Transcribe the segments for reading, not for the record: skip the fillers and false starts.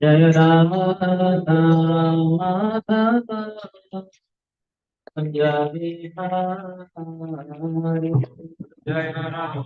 जय राम राम माधव जय बिहारी जय राम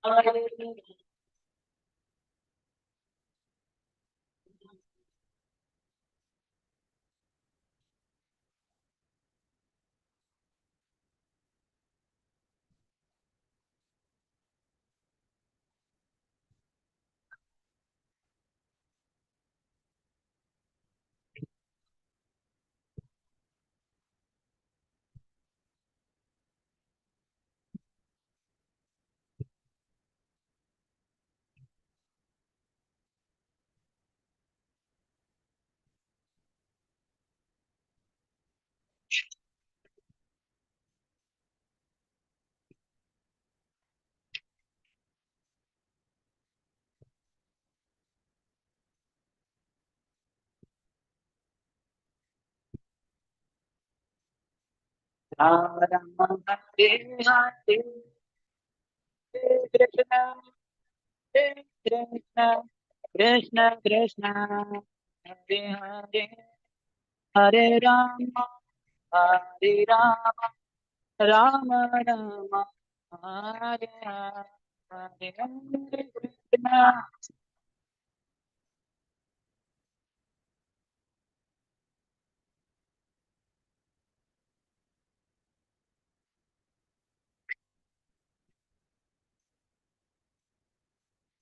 कृष्ण कृष्ण हरे हरे हरे राम हरे राम राम राम हरे हरे हरे कृष्ण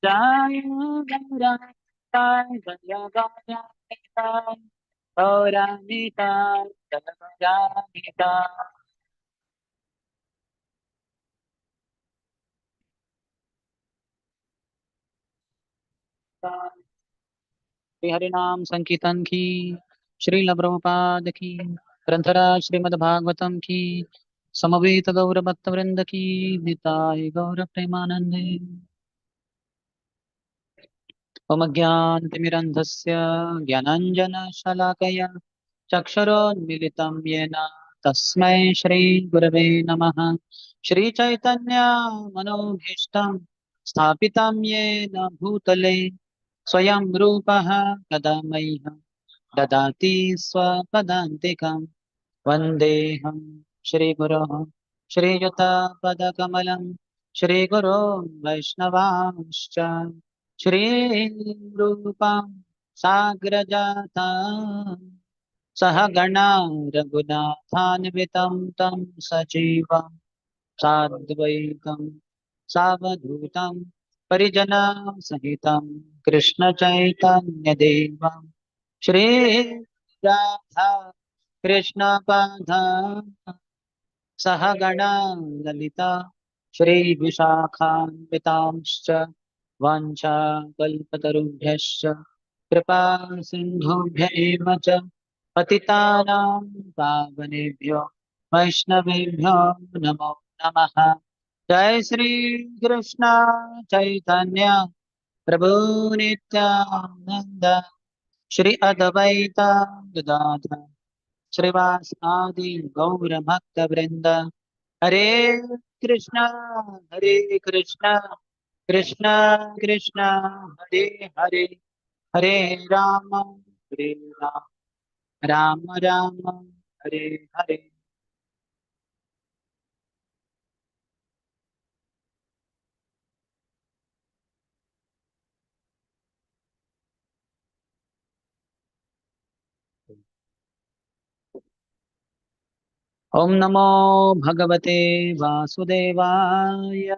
जय गंगा जय गंगा जय गौरानीता जगदानीता श्री हरि नाम संकीर्तन की श्रील प्रभुपाद की ग्रंथराज श्रीमद् भागवतम की समवेत गौर भक्त वृंद की निताय गौर प्रेमानंदे। मम ज्ञानतिमिरन्धस्य ज्ञानाञ्जनशलाकया चक्षुरोन्मिलितं येन तस्मै श्रीगुरवे नमः। श्रीचैतन्यमनोभीष्टं स्थापितं येन भूतले स्वयं रूपः कदा मह्यं ददाति स्वपदान्तिकम्। वन्देऽहं श्रीगुरोः श्रीयुतपदकमलं श्रीगुरो वैष्णवांश्च श्रीरूपं साग्रजाता सहगणा रघुनाथान्वितं तं सजीवं साद्वैतं सावधूतं परिजनसहितं कृष्णचैतन्यदेवं श्रीराधा कृष्णपादा सहगणा ललिता श्रीविशाखान्वितांश्च वाञ्छाकल्पतरुभ्यश्च कृपा सिन्धुभ्य एव च पतितानां पावनेभ्यो वैष्णवेभ्यो नमो नमः। जय श्री कृष्ण चैतन्य प्रभु नित्यानंद श्री अद्वैत गदाधर श्रीवासादि गौर भक्त वृंद। हरे कृष्णा हरे कृष्णा कृष्णा कृष्णा हरे हरे हरे राम हरे राम राम राम हरे हरे। ओम नमो भगवते वासुदेवाय।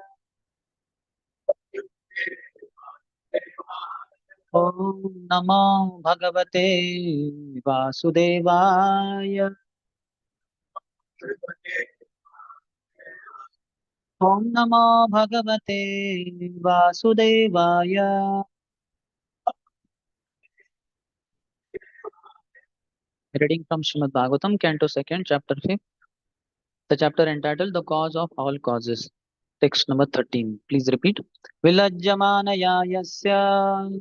ओम नमो भगवते वासुदेवाय। ओम नमो भगवते वासुदेवाय। Reading from Srimad Bhagavatam, Canto 2nd, Chapter 5, the chapter entitled The Cause of All Causes. Text number 13. Please repeat. Vilajyamanaya yasya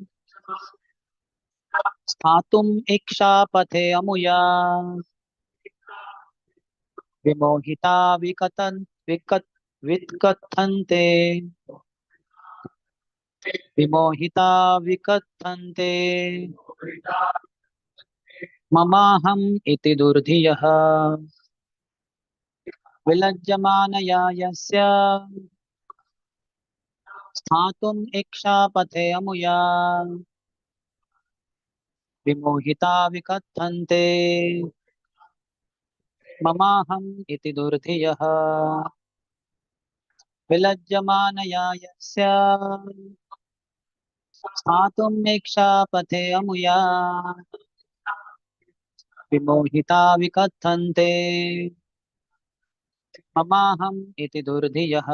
स्थातुम् इक्षापथे अमुया विमोहिता विकथन्ते विमोहिता विकथन्ते ममाहम् इति दुर्धियः। विलज्जमानया यस्य स्थातुम् इच्छापथे अमुया विमोहिता विकथन्ते ममाहम् इति दुर्धियः विलज्जमानया यस्य स्थातुम् इच्छापथे अमुया विमोहिता विकथन्ते ममाहम् इति दुर्धियः।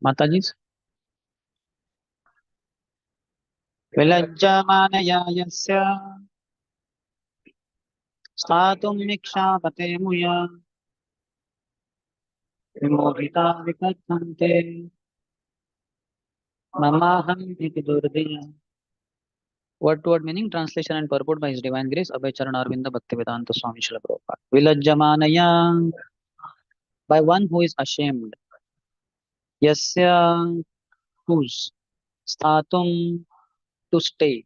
माताजी। विलज्जमानया यस्य स्थातुम् इच्छापते मुया विमोहिता विकथन्ते ममाहम् इति दुर्धियः। Word to word meaning, translation and purport by His Divine Grace, Abhay Charan Arvinda Bhaktivedanta Swami Srila Prabhupada. Vilajjamanaya, by one who is ashamed. Yasya, whose. Sthatum, to stay.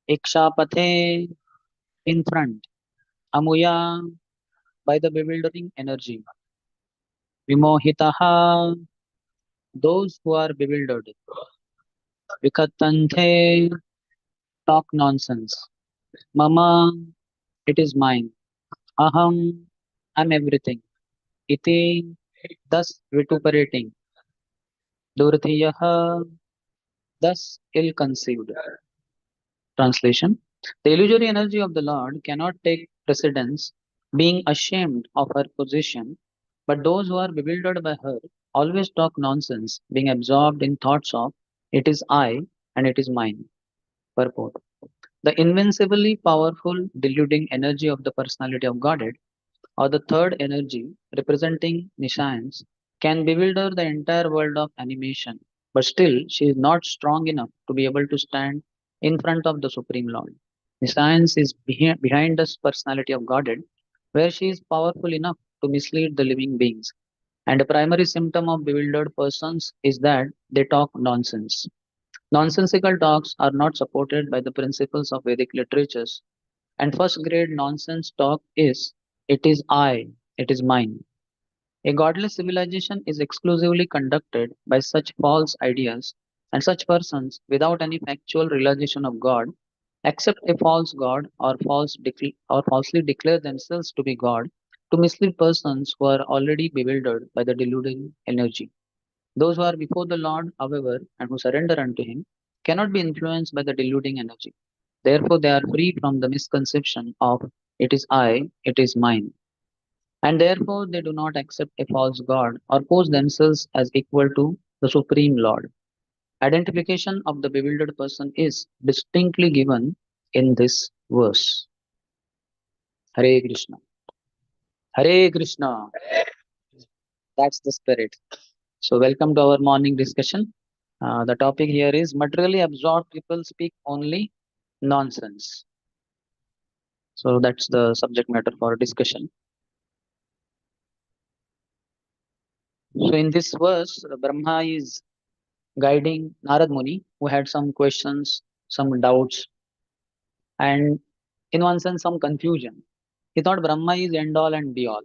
Ikshapathe, in front. Amuya, by the bewildering energy. Vimohitaha, those who are bewildered. Vikatanthe, talk nonsense. Mama, it is mine. Aham, I'm everything. Iti, thus vituperating. Durthiyaha, thus ill-conceived. Translation: the illusory energy of the Lord cannot take precedence, being ashamed of her position, but those who are bewildered by her always talk nonsense, being absorbed in thoughts of it is I and it is mine. Purport: the invincibly powerful, deluding energy of the personality of Godhead, or the third energy representing Niscience, can bewilder the entire world of animation, but still she is not strong enough to be able to stand in front of the Supreme Lord. Niscience is behind the personality of Godhead, where she is powerful enough to mislead the living beings. And a primary symptom of bewildered persons is that they talk nonsense. Nonsensical talks are not supported by the principles of Vedic literatures, and first grade nonsense talk is it is I, it is mine. A godless civilization is exclusively conducted by such false ideas, and such persons, without any factual realization of God, accept a false God or falsely declare themselves to be God to mislead persons who are already bewildered by the deluding energy. Those who are before the Lord, however, and who surrender unto Him, cannot be influenced by the deluding energy. Therefore, they are free from the misconception of it is I, it is mine, and therefore they do not accept a false God or pose themselves as equal to the Supreme Lord. Identification of the bewildered person is distinctly given in this verse. Hare Krishna. Hare Krishna. That's the spirit. So, welcome to our morning discussion. The topic here is materially absorbed people speak only nonsense. So, that's the subject matter for discussion. So, in this verse, Brahma is guiding Narad Muni, who had some questions, some doubts, and in one sense, some confusion. He thought Brahma is end all and be all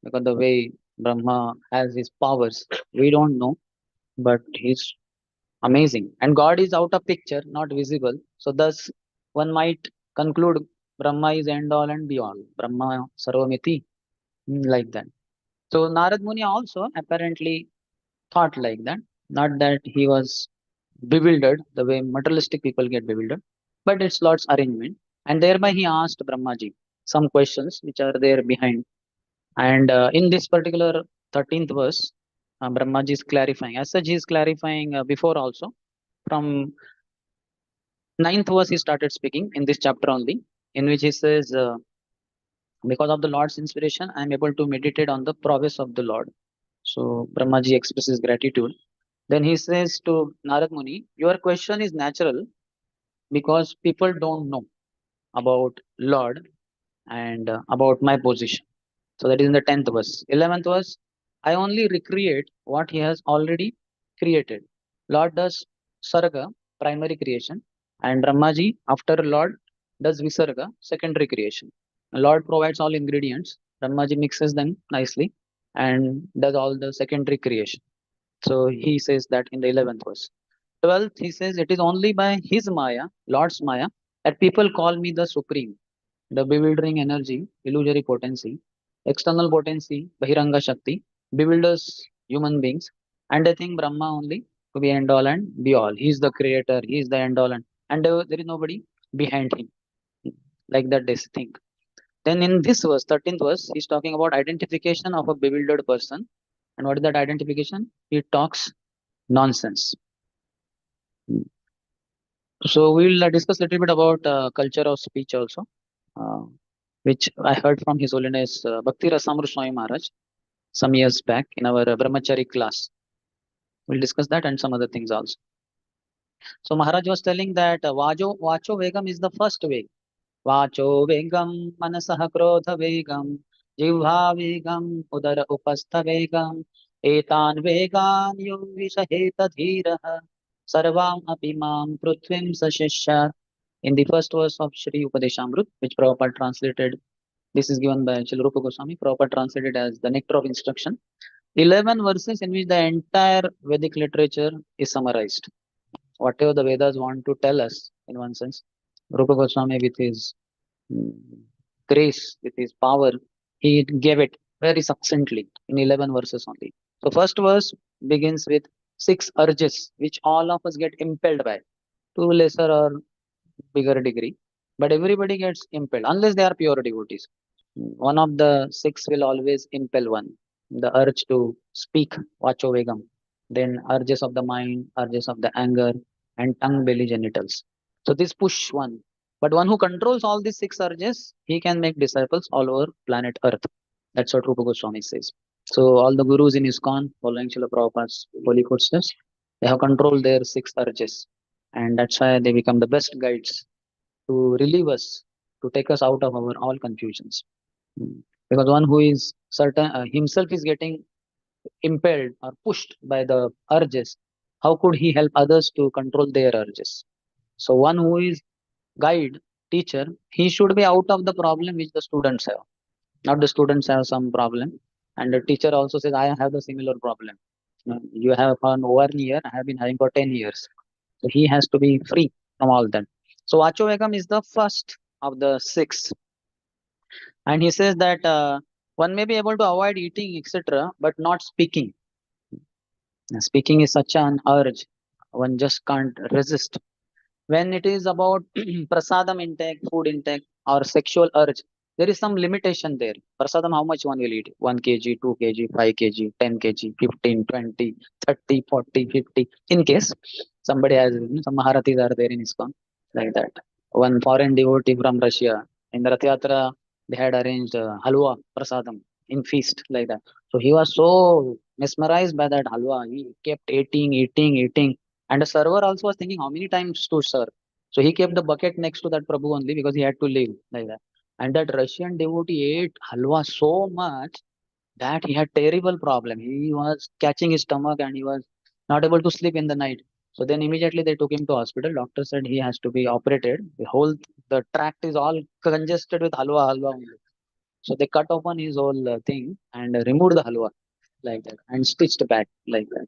because the way Brahma has his powers, we don't know, but he's amazing. And God is out of picture, not visible. So, thus, one might conclude Brahma is end all and be all. Brahma Sarvamiti, like that. So, Narad Muni also apparently thought like that. Not that he was bewildered the way materialistic people get bewildered, but it's Lord's arrangement. And thereby he asked Brahmaji some questions which are there behind. And in this particular 13th verse, Brahmaji is clarifying. As such, he is clarifying before also. From ninth verse, he started speaking in this chapter only, in which he says, because of the Lord's inspiration, I am able to meditate on the prowess of the Lord. So Brahmaji expresses gratitude. Then he says to Narad Muni, your question is natural because people don't know about Lord and about my position. So that is in the 10th verse. 11th verse, I only recreate what he has already created. Lord does Sarga, primary creation, and Brahmaji, after Lord, does Visarga, secondary creation. Lord provides all ingredients, Brahmaji mixes them nicely and does all the secondary creation. So he says that in the 11th verse. 12th, he says, it is only by his Maya, Lord's Maya, that people call me the Supreme, the bewildering energy, illusory potency, external potency, Bahiranga Shakti, bewilders human beings, and they think Brahma only to be end all and be all. He is the creator, he is the end all, and there is nobody behind him. Like that, they think. Then in this verse, 13th verse, he's talking about identification of a bewildered person. And what is that identification? He talks nonsense. So we'll discuss a little bit about culture of speech also, uh, which I heard from His Holiness Bhakti Rasamru Swami Maharaj some years back in our Brahmachari class. We'll discuss that and some other things also. So Maharaj was telling that Vacho Vegam is the first way. Vacho Vegam Manasah Krodha Vegam Jivha Vegam Udara Upastha Vegam Etan Vegan Yuvishaheta Dhiraha Sarvam Apimam Prithvim Sashishya. In the first verse of Shri Upadeshamrut, which Prabhupada translated, this is given by Srila Rupa Goswami, Prabhupada translated as the nectar of instruction. 11 verses in which the entire Vedic literature is summarized. Whatever the Vedas want to tell us, in one sense, Rupa Goswami, with his mm, grace, with his power, he gave it very succinctly in 11 verses only. So, first verse begins with 6 urges which all of us get impelled by to lesser or bigger degree, but everybody gets impelled unless they are pure devotees. One of the 6 will always impel one. The urge to speak, vacho vegam, then urges of the mind, urges of the anger, and tongue, belly, genitals. So this push one. But one who controls all these 6 urges, he can make disciples all over planet Earth. That's what Rupa Goswami says. So all the gurus in ISKCON, following Srila Prabhupada's holy footsteps, they have controlled their 6 urges. And that's why they become the best guides to relieve us, to take us out of our all confusions. Because one who is certain himself is getting impelled or pushed by the urges, how could he help others to control their urges? So one who is guide, teacher, he should be out of the problem which the students have. Not the students have some problem, and the teacher also says, I have the similar problem. You have for 1 year, I have been having for 10 years. So he has to be free from all that. So Vachovekam is the first of the 6. And he says that one may be able to avoid eating, etc., but not speaking. Speaking is such an urge, one just can't resist. When it is about prasadam intake, food intake, or sexual urge, there is some limitation there. Prasadam, how much one will eat? 1 kg, 2 kg, 5 kg, 10 kg, 15, 20, 30, 40, 50. In case somebody has, some Maharathis are there in ISKCON, like that. One foreign devotee from Russia, in the Rath Yatra, they had arranged halwa, prasadam, in feast, like that. So he was so mesmerized by that halwa. He kept eating, eating, eating. And the server also was thinking how many times to serve. So he kept the bucket next to that Prabhu only because he had to leave like that. And that Russian devotee ate halwa so much that he had terrible problem. He was catching his stomach and he was not able to sleep in the night. So then immediately they took him to hospital. Doctor said he has to be operated. The tract is all congested with halwa only. So they cut open his whole thing and removed the halwa like that and stitched back like that.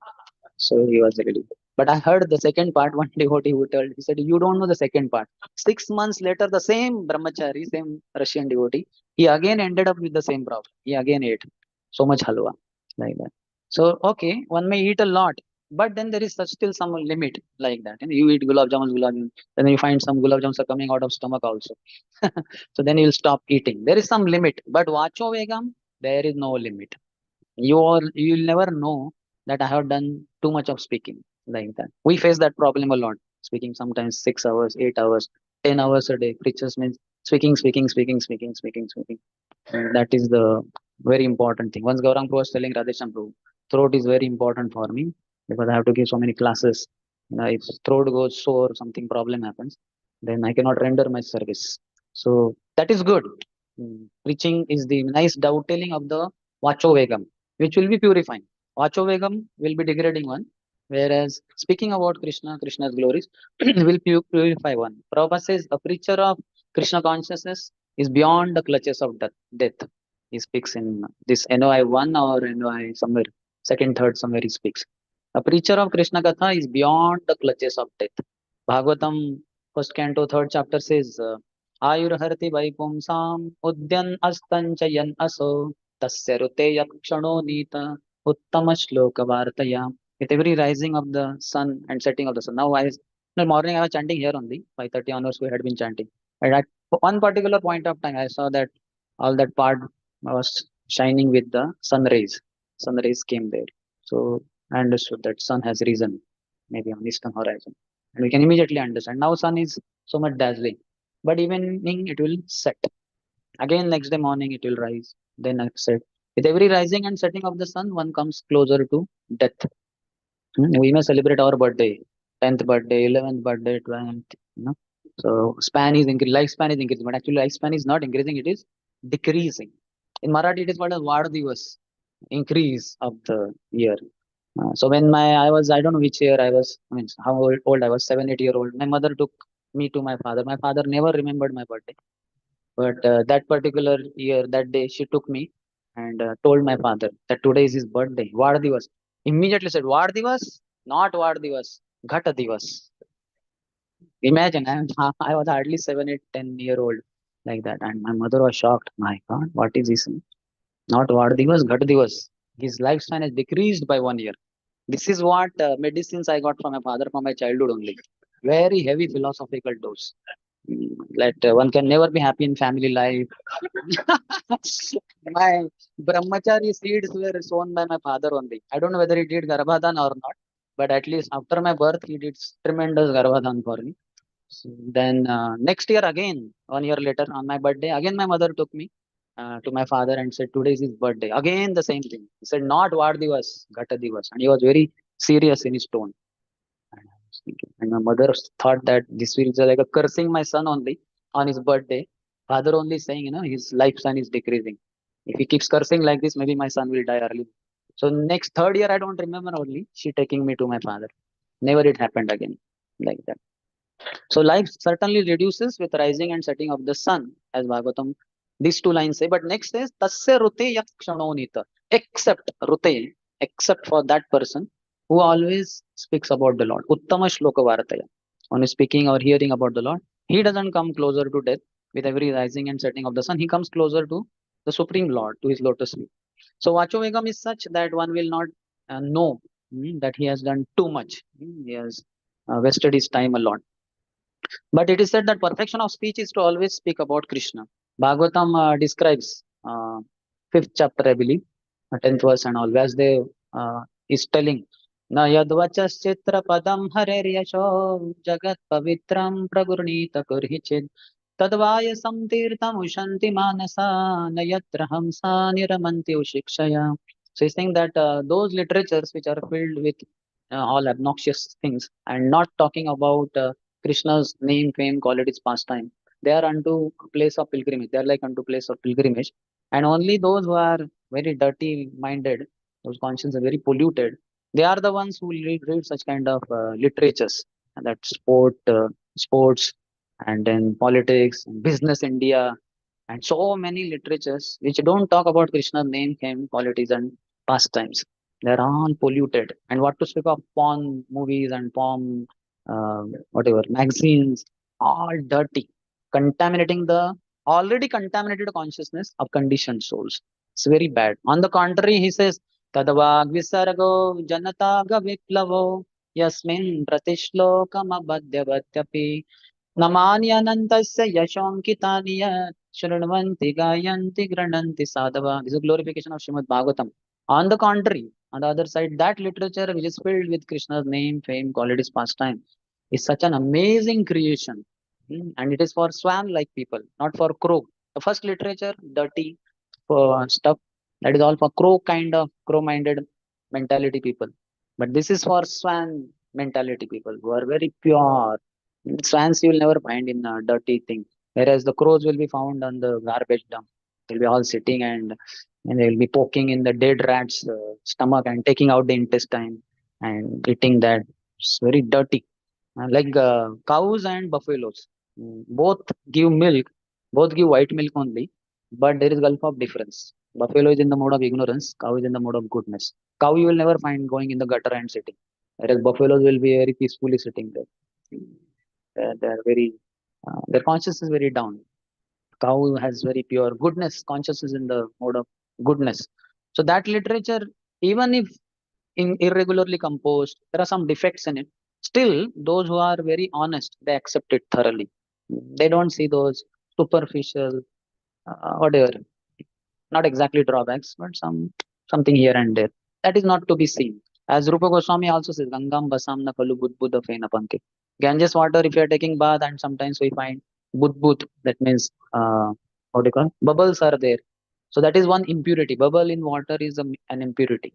So he was ready. But I heard the second part, one devotee who told, he said, you don't know the second part. 6 months later, the same brahmachari, same Russian devotee, he again ended up with the same problem. He again ate so much halwa like that. So, okay, one may eat a lot, But then there is such still some limit like that. And you eat gulab jamun, then you find some gulab jamuns are coming out of stomach also. So then you'll stop eating. There is some limit, but vacho vegam, there is no limit. You'll never know that I have done too much of speaking like that. We face that problem a lot. Speaking sometimes 6 hours, 8 hours, 10 hours a day. Preachers means speaking. That is the very important thing. Once Gaurang Prabhu was telling Radhesham Prabhu, throat is very important for me because I have to give so many classes. If throat goes sore, something problem happens, then I cannot render my service. So that is good. Preaching is the nice dovetailing of the Vacho Vegam, which will be purifying. Vacho Vegam will be degrading one, whereas speaking about Krishna, Krishna's glories, will purify one. Prabhupada says a preacher of Krishna consciousness is beyond the clutches of death. He speaks in this NOI 1 or NOI somewhere, second, third, somewhere he speaks. A preacher of Krishna Katha is beyond the clutches of death. Bhagavatam, first canto, third chapter says, Ayurharti Vaipumsam Udyan Astanchayan Aso Tasya Rute Yakshano Nita Uttama Shloka Vartaya. With every rising of the sun and setting of the sun. Now, in the morning I was chanting here only, 5:30 onwards we had been chanting. And at one particular point of time, I saw that all that part was shining with the sun rays. Sun rays came there. So I understood that sun has risen, maybe on eastern horizon. And we can immediately understand. Now sun is so much dazzling. But evening it will set. Again next day morning it will rise. Then set. With every rising and setting of the sun, one comes closer to death. We may celebrate our birthday, 10th birthday, 11th birthday, 12th, you know. So span is increasing, lifespan is increasing, but actually lifespan is not increasing, it is decreasing. In Marathi, it is called as Vad Divas, increase of the year. So when I don't know which year I was, I mean, how old I was, 7, 8 year old. My mother took me to my father. My father never remembered my birthday. But that particular year, that day, she took me and told my father that today is his birthday. Vad Divas. Immediately said, Vad Divas? Not Vad Divas. Ghata Divas. Imagine, I was hardly 7, 8, 10 year old like that. And my mother was shocked. My God, what is this? Not Vad Divas, Ghata Divas. His lifespan has decreased by 1 year. This is what medicines I got from my father from my childhood only. Very heavy philosophical dose. That one can never be happy in family life. My brahmachari seeds were sown by my father only. I don't know whether he did Garbhadan or not, but at least after my birth, he did tremendous Garbhadan for me. Then next year again, 1 year later on my birthday, again my mother took me to my father and said, today is his birthday. Again the same thing. He said, not Vad Divas, Ghata Divas. And he was very serious in his tone. And I was thinking, and my mother thought that this was like a cursing my son only on his birthday. Father only saying, his lifespan is decreasing. If he keeps cursing like this, maybe my son will die early. So next third year, I don't remember only she taking me to my father. Never it happened again like that. So life certainly reduces with rising and setting of the sun, as Bhagavatam, these two lines say. But next says, Tasya Rute Yakshanonita. Except Rute, except for that person who always speaks about the Lord. Uttama Shloka Vartaya. When he's speaking or hearing about the Lord, he doesn't come closer to death with every rising and setting of the sun. He comes closer to the Supreme Lord, to his lotus feet. So Vachovegam is such that one will not know that he has done too much. He has wasted his time a lot. But it is said that perfection of speech is to always speak about Krishna. Bhagavatam describes fifth chapter, I believe, 10th verse and all. Vyasdev is telling, Na yadvachas chitra padam harer yasho jagat pavitram pragurnita kurhichid tadvaya samtirtam ushanti manasa nayatra hamsa niramanti ushikshaya. So he's saying that those literatures which are filled with all obnoxious things and not talking about Krishna's name, fame, qualities, pastime. They are unto place of pilgrimage. They are like unto place of pilgrimage. And only those who are very dirty minded, whose conscience are very polluted, they are the ones who read such kind of literatures. And that sports, and then politics, and business India, and so many literatures which don't talk about Krishna's name, fame, qualities, and pastimes. They're all polluted. And what to speak of porn movies and porn, whatever, magazines, all dirty, contaminating the already contaminated consciousness of conditioned souls. It's very bad. On the contrary, he says, तद्वाग् विसर्गो जनताग विप्लवो यस्मिन् प्रतिश्लोकमबध्यवत्यपि नमान्यनन्तस्य यशोऽङ्कितानि यत् शृण्वन्ति गायन्ति गृह्णन्ति साधवा. This is a glorification of Srimad Bhagavatam. On the contrary, on the other side, that literature which is filled with Krishna's name, fame, qualities, pastime is such an amazing creation. And it is for swan-like people, not for crow. The first literature, dirty stuff, that is all for crow-minded mentality people. But this is for swan mentality people who are very pure. Swans you will never find in a dirty thing, whereas the crows will be found on the garbage dump. They'll be all sitting and they'll be poking in the dead rat's stomach and taking out the intestine and eating that. It's very dirty. Cows and buffaloes, both give milk, both give white milk only, but there is gulf of difference. Buffalo is in the mode of ignorance, cow is in the mode of goodness. Cow you will never find going in the gutter and sitting, whereas buffaloes will be very peacefully sitting there. They're very, their conscience is very down. Cow has very pure goodness, conscious is in the mode of goodness. So that literature, even if irregularly composed, there are some defects in it. Still, those who are very honest, they accept it thoroughly. They don't see those superficial, whatever, not exactly drawbacks, but something here and there. That is not to be seen. As Rupa Goswami also says, Gangam Basam na Kalu Budbuddha Fena Panke. Ganges water, if you are taking bath, and sometimes we find Budbud, that means, what do you call? Bubbles are there. So that is one impurity. Bubble in water is an impurity.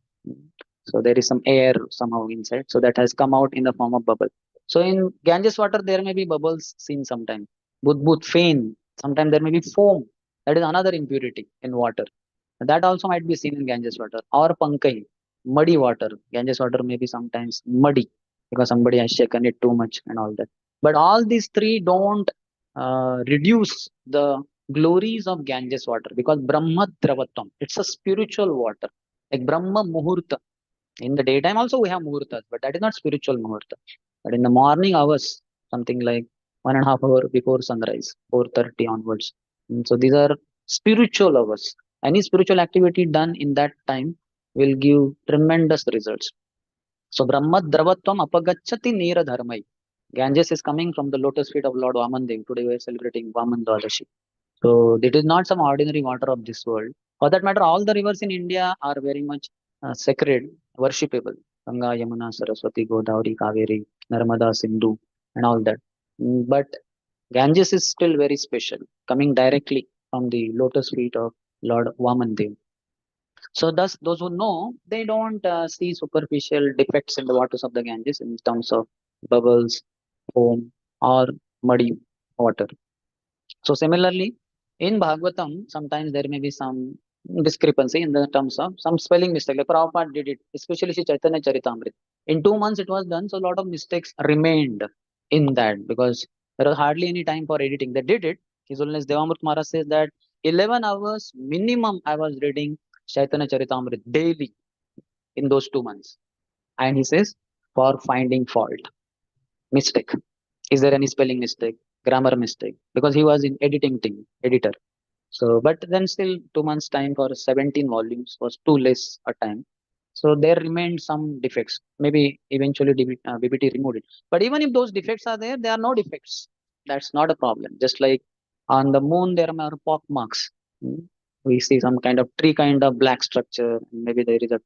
So there is some air somehow inside. So that has come out in the form of bubble. So in Ganges water, there may be bubbles seen sometimes. Budbud, fain. Sometimes there may be foam. That is another impurity in water. That also might be seen in Ganges water. Or Pankai, muddy water. Ganges water may be sometimes muddy because somebody has shaken it too much and all that. But all these three don't reduce the glories of Ganges water because Brahma Dravatam, it's a spiritual water. Like Brahma Muhurta. In the daytime also we have Muhurtas, but that is not spiritual Muhurta. But in the morning hours, something like 1.5 hour before sunrise, 4:30 onwards. So these are spiritual hours. Any spiritual activity done in that time will give tremendous results. So Brahma Dravatvam Apagachati Nira Dharmai. Ganges is coming from the lotus feet of Lord Vamandev. Today we are celebrating Vaman Dwadashi. So it is not some ordinary water of this world. For that matter, all the rivers in India are very much sacred, worshipable. Ganga, Yamuna, Saraswati, Godavari, Kaveri, Narmada, Sindhu, and all that. But Ganges is still very special, coming directly from the lotus feet of Lord Vamandev. So thus, those who know, they don't see superficial defects in the waters of the Ganges in terms of bubbles, foam, or muddy water. So similarly, in Bhagavatam, sometimes there may be some discrepancy in the terms of some spelling mistake. Like Prabhupada did it, especially Sri Chaitanya Charitamrita. In 2 months it was done, so a lot of mistakes remained in that because there was hardly any time for editing. They did it. His Holiness Devamrita Maharaj says that 11 hours minimum I was reading Chaitanya Charitamrita daily in those 2 months. And he says, for finding fault, mistake. Is there any spelling mistake, grammar mistake? Because he was in editing team, editor. So, but then still 2 months time for 17 volumes was too less a time. So there remained some defects. Maybe eventually BBT removed it. But even if those defects are there, there are no defects. That's not a problem. Just like on the moon, there are pock marks. Hmm. We see some kind of tree kind of black structure. Maybe there is a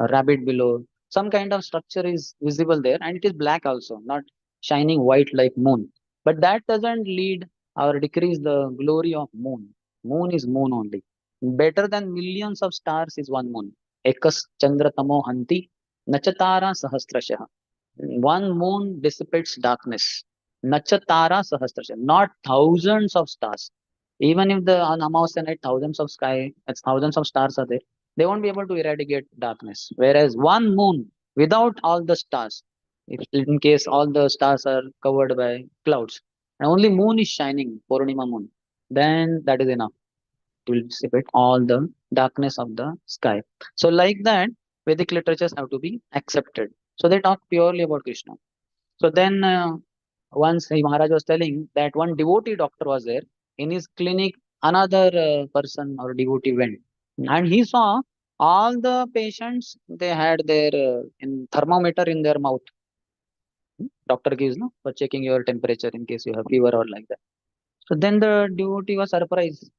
rabbit below. Some kind of structure is visible there and it is black also, not shining white like moon. But that doesn't lead or decrease the glory of moon. Moon is moon only. Better than millions of stars is one moon. Ekas Chandra Tamo Hanti Nachatara Sahasrashah. One moon dissipates darkness. Nachatara Sahasrashah. Not thousands of stars. Even if the on Amavasya night thousands of sky, as thousands of stars are there, they won't be able to eradicate darkness. Whereas one moon without all the stars, if in case all the stars are covered by clouds, and only moon is shining, Purnima moon, then that is enough will dissipate all the darkness of the sky. So, like that, Vedic literatures have to be accepted. So, they talk purely about Krishna. So, then once Maharaj was telling that one devotee doctor was there in his clinic, another person or devotee went and he saw All the patients, they had their in thermometer in their mouth. Doctor gives no for checking your temperature in case you have fever or like that. So then the devotee was surprised.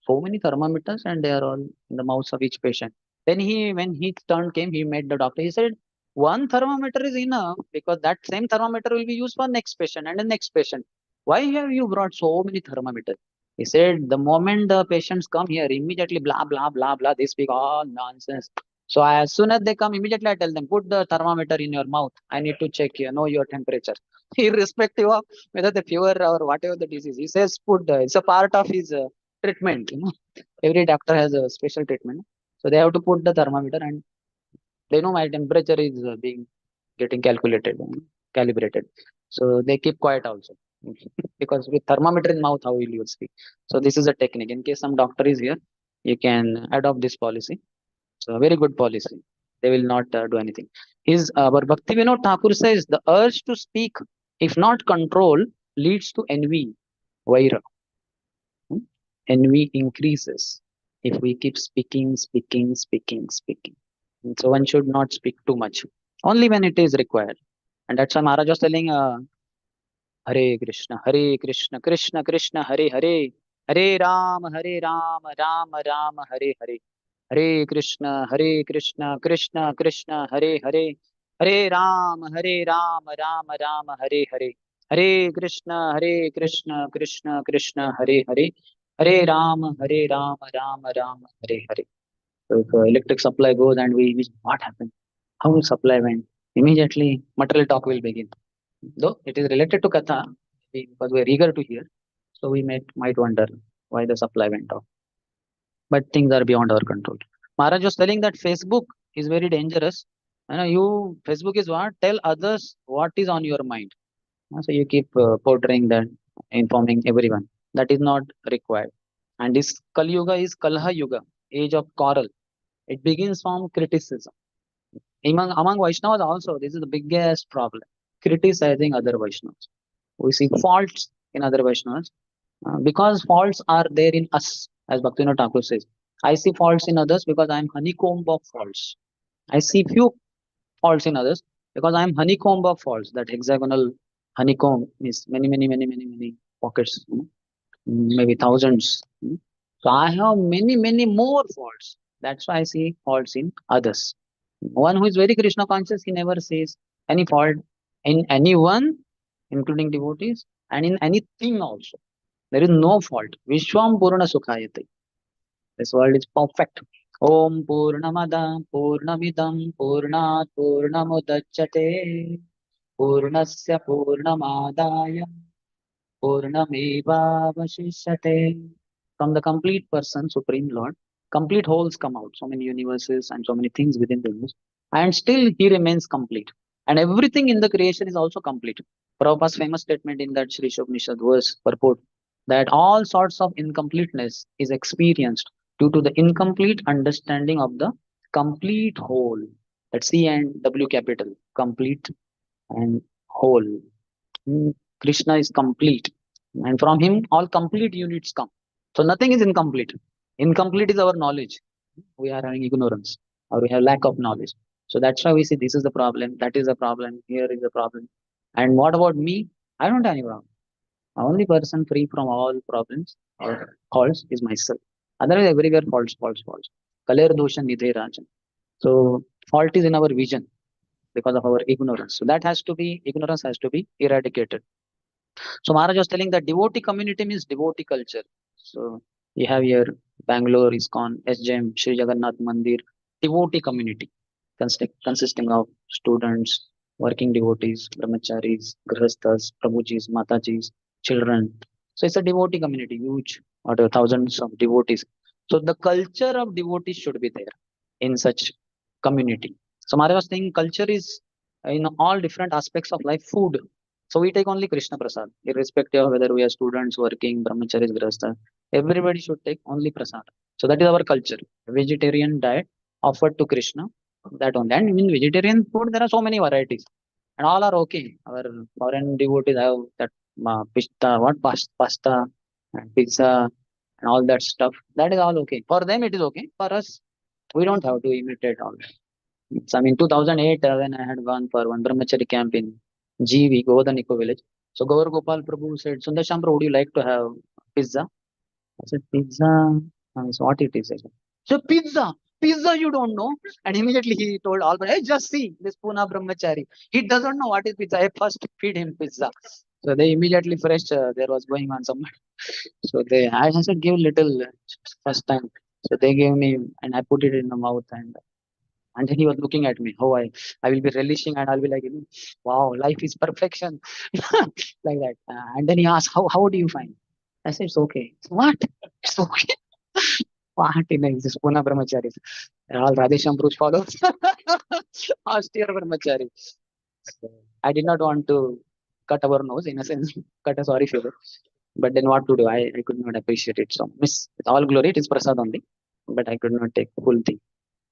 So many thermometers and they are all in the mouths of each patient. Then when his turn came, he met the doctor. He said, one thermometer is enough because that same thermometer will be used for next patient and the next patient. Why have you brought so many thermometers? He said, the moment the patients come here, immediately blah, blah, blah, blah, they speak all nonsense. So as soon as they come, immediately I tell them, put the thermometer in your mouth. I need to check you, know your temperature. Irrespective of whether the fever or whatever the disease. He says food, it's a part of his treatment. Every doctor has a special treatment. So they have to put the thermometer and they know my temperature is being getting calculated, calibrated. So they keep quiet also. Because with thermometer in mouth, how will you speak? So this is a technique. In case some doctor is here, you can adopt this policy. So a very good policy. They will not do anything. His our Bhakti Vinod Thakur says the urge to speak, if not control, leads to envy, vaira. Hmm? Envy increases if we keep speaking, speaking, speaking, speaking. And so one should not speak too much, only when it is required. And that's why Maharaj was telling, Hare Krishna, Krishna Krishna, Hare Hare, Hare Ram, Ram Ram, Hare Hare. Hare Krishna, Krishna Krishna, Hare Hare, Hare Ram, Ram Ram, Hare Hare, Hare Krishna, Krishna Krishna, Hare Hare, Hare Ram, Ram Ram, Hare Hare. So if electric supply goes and what happened? How will supply went? Immediately material talk will begin. Though it is related to Katha, because we are eager to hear, so we might wonder why the supply went off. But things are beyond our control. Maharaj was telling that Facebook is very dangerous. Facebook is what? Tell others what is on your mind. So you keep portraying that, informing everyone. That is not required. And this Kali Yuga is Kalha Yuga, age of quarrel. It begins from criticism. Among Vaishnavas also, this is the biggest problem. Criticizing other Vaishnavas. We see faults in other Vaishnavas because faults are there in us, as Bhaktivinoda Thakur says. I see faults in others because I am honeycomb of faults. I see few faults in others because I am honeycomb of faults. That hexagonal honeycomb is many, many, many, many, many pockets, maybe thousands. So I have many, many more faults. That's why I see faults in others. One who is very Krishna conscious, he never sees any fault in anyone, including devotees, and in anything also. There is no fault. Vishwam Purna Sukhayate. This world is perfect. Om Purnamada Purnamidam Purnat Purnamudachyate Purnasya Purnamadaya Purnamevavashishyate. From the complete person, Supreme Lord, complete wholes come out. So many universes and so many things within the universe. And still he remains complete. And everything in the creation is also complete. Prabhupada's famous statement in that Sri Shobnishad verse purport that all sorts of incompleteness is experienced due to the incomplete understanding of the complete whole. That's C and W capital. Complete and whole. Krishna is complete. And from him, all complete units come. So nothing is incomplete. Incomplete is our knowledge. We are having ignorance or we have lack of knowledge. So that's why we see this is the problem, that is the problem, here is the problem. And what about me? I don't have any problem. The only person free from all problems or faults is myself. Otherwise, everywhere faults, faults, faults. Kaler dosha nidhe rajan. So fault is in our vision because of our ignorance. So that has to be, ignorance has to be eradicated. So Maharaj was telling that devotee community means devotee culture. So you have here Bangalore, ISKCON, SJM, Sri Jagannath Mandir, devotee community consisting of students, working devotees, brahmacharis, grihasthas, prabhujis, matajis, children. So it's a devotee community, huge, whatever, thousands of devotees. So the culture of devotees should be there in such community. So Maharaj was saying culture is in all different aspects of life, food. So we take only Krishna Prasad, irrespective of whether we are students, working, brahmacharis, grihastha. Everybody should take only Prasad. So that is our culture. Vegetarian diet offered to Krishna. That only. And in vegetarian food, there are so many varieties. And all are okay. Our foreign devotees have that pasta and pizza and all that stuff. That is all okay. For them, it is okay. For us, We don't have to imitate all. So, I mean, 2008, when I had gone for one brahmachari camp in GV, Govardhan Eco Village. So, Gaur Gopal Prabhu said, Sundarshyam Prabhu, would you like to have pizza? I said, pizza? So what it is? I said, so pizza you don't know? And immediately he told all, hey, just see this Pune brahmachari. He doesn't know what is pizza. I first feed him pizza. So they immediately fresh, there was going on some. So I said, give little first time. So they gave me, and I put it in the mouth, and then he was looking at me, how I will be relishing, and I'll be like, wow, life is perfection, like that. And then he asked, how do you find? I said, it's okay. What? It's okay. What in this Pune brahmacharis? All Radhesham Bruce follows. Austere brahmachari. So, I did not want to cut our nose in a sense, cut a sorry figure. But then what to do? I could not appreciate it. So, miss, with all glory, it is prasad only. But I could not take full thing.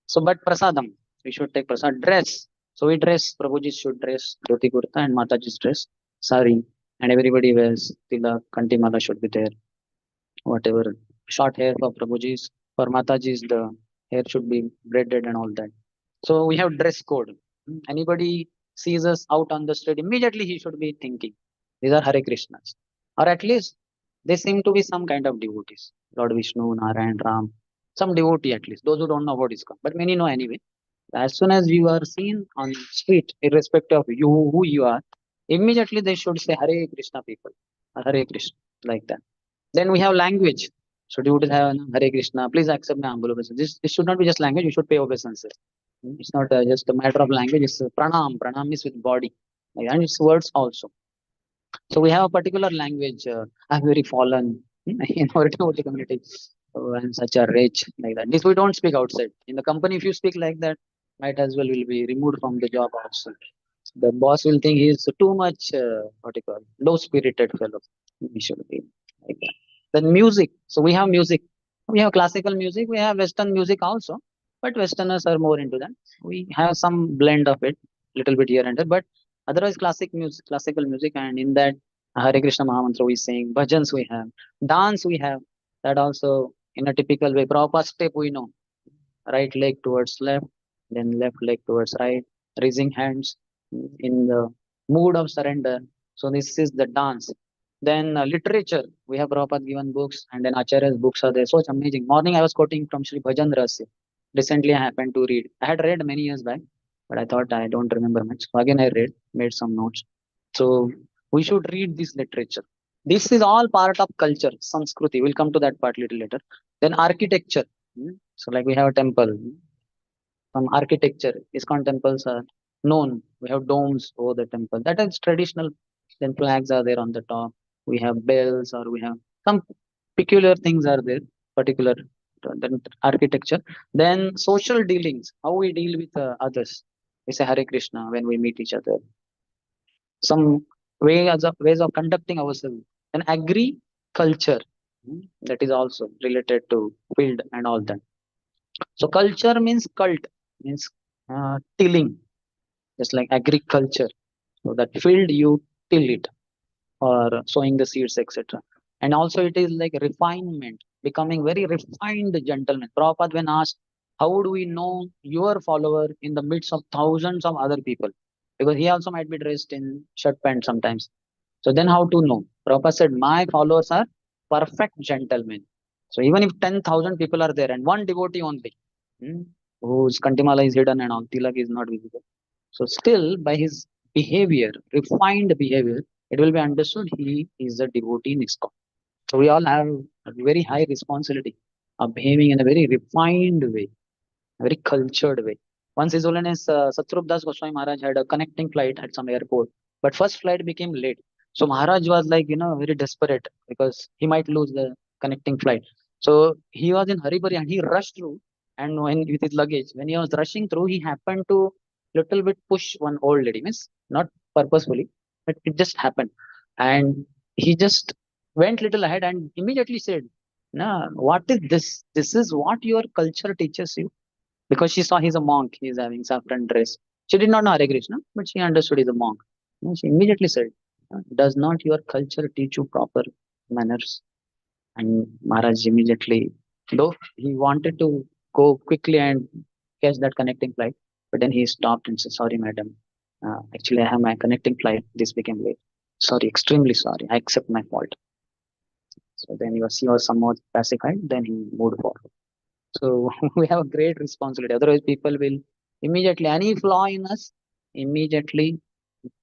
So, but prasadam, we should take prasad. Dress. So we dress, Prabhuji should dress dhoti kurta and Mataji's dress, sari, and everybody wears tilak, kantimala should be there. Whatever short hair for Prabhuji's, for Mataji's, the hair should be braided and all that. So we have dress code. Anybody sees us out on the street, immediately he should be thinking, these are Hare Krishnas. Or at least they seem to be some kind of devotees. Lord Vishnu, Narayan, Ram, some devotee at least, those who don't know about ISKCON. But many know anyway. As soon as you are seen on street, irrespective of you who you are, immediately they should say Hare Krishna people, or Hare Krishna, like that. Then we have language. So devotees have Hare Krishna, please accept my humble obeisance. This should not be just language, you should pay obeisances. It's not just a matter of language, it's pranam. Pranam is with body. And it's words also. So we have a particular language. I'm very fallen in our devotee community. Oh, I'm such a rich, like that. This we don't speak outside. In the company, if you speak like that, might as well will be removed from the job also. The boss will think he is too much, what you call, low spirited fellow. He should be like that. Then music. So we have music. We have classical music. We have Western music also. But Westerners are more into that. We have some blend of it, little bit here and there. But otherwise, classical music, and in that Hare Krishna Mahamantra we sing, bhajans we have, dance we have. That also in a typical way. Proper step we know. Right leg towards left, then left leg towards right, raising hands in the mood of surrender. So this is the dance. Then literature, we have Prabhupada given books, and then Acharya's books are there. So it's amazing. Morning I was quoting from Sri Bhajan Rasya. Recently I happened to read. I had read many years back, but I thought I don't remember much. So again I read, made some notes. So we should read this literature. This is all part of culture, Sanskriti. We'll come to that part little later. Then architecture. So like we have a temple. Some architecture. ISKCON temples are known. We have domes over the temple. That is traditional. Then flags are there on the top. We have bells, or we have some peculiar things are there. Particular then architecture. Then social dealings. How we deal with others. We say Hare Krishna when we meet each other. Some ways of conducting ourselves. Then agriculture. That is also related to field and all that. So culture means cult, means tilling, just like agriculture. So that field you till it, or sowing the seeds, etc. And also it is like refinement, becoming very refined gentleman. Prabhupada when asked, how do we know your follower in the midst of thousands of other people? Because he also might be dressed in shirt pant sometimes. So then how to know? Prabhupada said, my followers are perfect gentlemen. So even if 10,000 people are there and one devotee only, hmm, whose Kantimala is hidden and all, Tilak is not visible. So still by his behavior, refined behavior, it will be understood he is a devotee in ISKCON. So we all have a very high responsibility of behaving in a very refined way, a very cultured way. Once His Holiness Satrup Das Goswami Maharaj had a connecting flight at some airport, but first flight became late. So Maharaj was like, very desperate because he might lose the connecting flight. So he was in hurry and he rushed through. And when with his luggage, when he was rushing through, he happened to little bit push one old lady, means not purposefully, but it just happened. And he just went little ahead and immediately said, "Nah, what is this? This is what your culture teaches you." Because she saw he's a monk, he's having saffron dress. She did not know Hare Krishna, but she understood he's a monk. And she immediately said, does not your culture teach you proper manners? And Maharaj immediately, though he wanted to go quickly and catch that connecting flight. But then he stopped and said, "Sorry, madam. Actually, I have my connecting flight. This became late. Sorry, extremely sorry. I accept my fault." So then he was somewhat pacified. Then he moved forward. So we have a great responsibility. Otherwise, people will immediately, any flaw in us, immediately,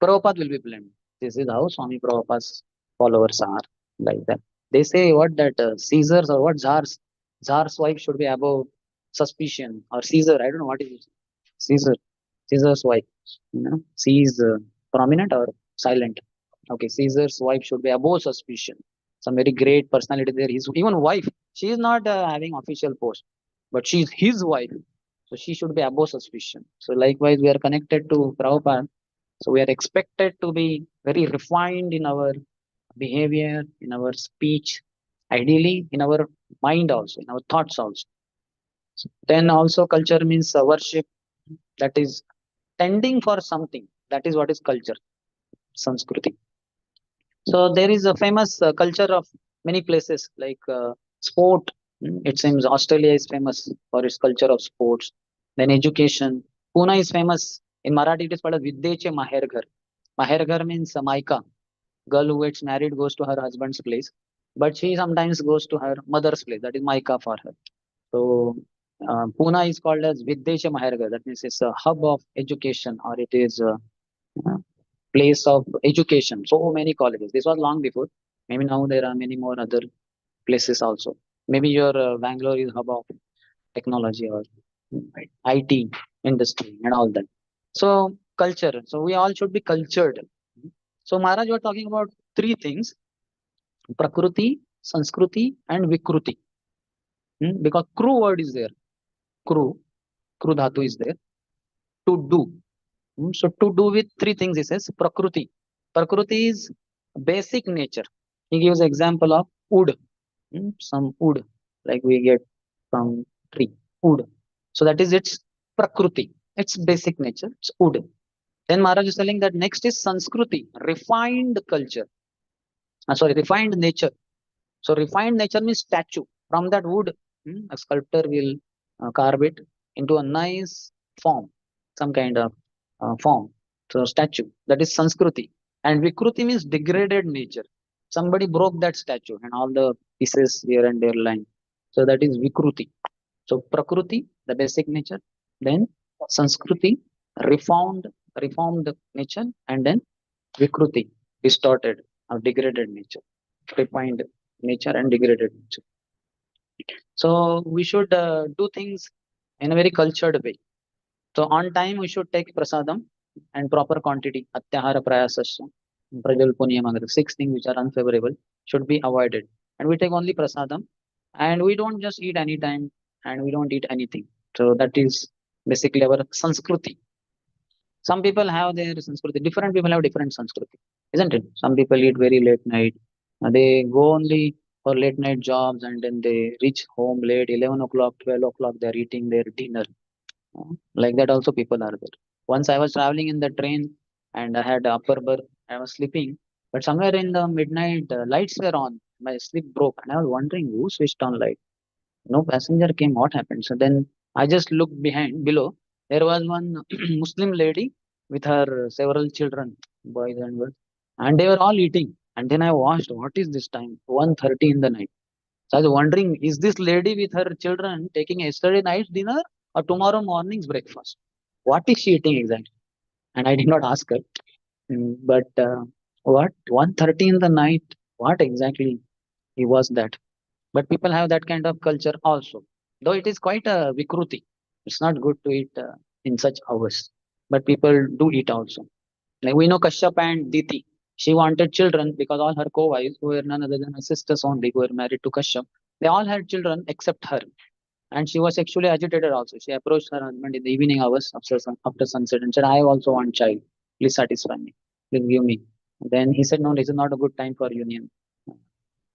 Prabhupada will be blamed. This is how Swami Prabhupada's followers are like that. They say what that Caesar's or what Tsar's wife should be above suspicion or Caesar. I don't know what is it. Caesar. Caesar's wife. She is prominent or silent. Okay, Caesar's wife should be above suspicion. Some very great personality there. His even wife. She is not having official post, but she is his wife. So she should be above suspicion. So likewise, we are connected to Prabhupada. So we are expected to be very refined in our behavior, in our speech, ideally in our mind also, in our thoughts also. Then also culture means worship, that is tending for something. That is what is culture, Sanskriti. So there is a famous culture of many places like sport. It seems Australia is famous for its culture of sports. Then education. Pune is famous. In Marathi, it is called as Vidyeche Maherghar. Maherghar means Maika. Girl who gets married goes to her husband's place, but she sometimes goes to her mother's place. That is Maika for her. So Pune is called as Videsha Maharga. That means it's a hub of education, or it is a place of education. So many colleges. This was long before. Maybe now there are many more other places also. Maybe your Bangalore is hub of technology or IT industry and all that. So culture. So we all should be cultured. So Maharaj, you are talking about three things: Prakruti, Sanskruti, and Vikruti. Because kru word is there. Kru dhatu is there. To do. So to do with three things, he says Prakruti. Prakruti is basic nature. He gives example of wood. Some wood like we get from tree. Wood. So that is its Prakruti. Its basic nature. It's wood. Then Maharaj is telling that next is Sanskriti, refined culture. Sorry, refined nature. So refined nature means statue. From that wood, a sculptor will carve it into a nice form, some kind of form. So statue. That is Sanskriti. And Vikruti means degraded nature. Somebody broke that statue and all the pieces here and there lying. So that is Vikruti. So Prakruti, the basic nature. Then Sanskriti, reformed nature. And then Vikruti, distorted or degraded nature, refined nature and degraded nature. So we should do things in a very cultured way. So on time we should take prasadam and proper quantity. Atyahara prayasasya, prajal punyam, the six things which are unfavorable should be avoided. And we take only prasadam, and we don't just eat anytime, and we don't eat anything. So that is basically our Sanskriti. Some people have their Sanskriti. Different people have different Sanskriti, isn't it? Some people eat very late night. They go only for late night jobs and then they reach home late, 11 o'clock, 12 o'clock, they're eating their dinner. Like that also people are there. Once I was traveling in the train and I had upper berth, I was sleeping, but somewhere in the midnight, lights were on. My sleep broke and I was wondering who switched on light. No passenger came. What happened? So then I just looked below. There was one Muslim lady with her several children, boys and girls, and they were all eating. And then I watched, what is this time? 1:30 in the night. So I was wondering, is this lady with her children taking yesterday night's dinner or tomorrow morning's breakfast? What is she eating exactly? And I did not ask her. But what 1:30 in the night? What exactly was that? But people have that kind of culture also, though it is quite a vikruti. It's not good to eat in such hours, but people do eat also. Like we know Kashyap and Diti. She wanted children because all her co-wives, who were none other than her sisters only, who were married to Kashyap, they all had children except her. And she was sexually agitated also. She approached her husband in the evening hours after sunset and said, I also want child. Please satisfy me. Please give me. Then he said, no, this is not a good time for union.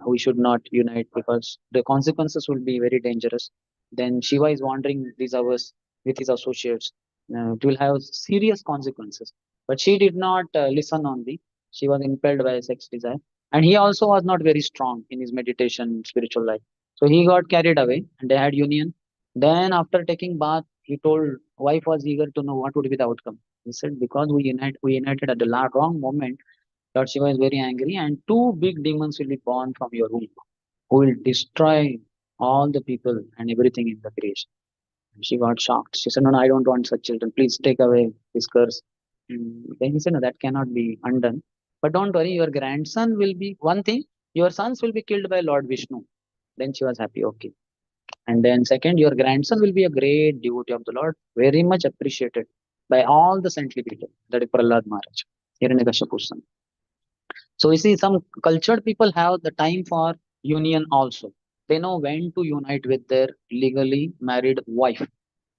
We should not unite because the consequences will be very dangerous. Then Shiva is wandering these hours with his associates. It will have serious consequences. But she did not listen only. She was impelled by sex desire. And he also was not very strong in his meditation, spiritual life. So he got carried away and they had union. Then after taking bath, he told wife was eager to know what would be the outcome. He said, because we united at the wrong moment, Lord Shiva is very angry, and two big demons will be born from your womb, who will destroy all the people and everything in the creation. She got shocked. She said, no, no, I don't want such children. Please take away this curse. Then he said, no, that cannot be undone. But don't worry, your grandson will be one thing, your sons will be killed by Lord Vishnu. Then she was happy, okay. And then second, your grandson will be a great devotee of the Lord, very much appreciated by all the saintly people. That is Prahlad Maharaj, Hiranyakashipu's son. So you see, some cultured people have the time for union also. They know when to unite with their legally married wife.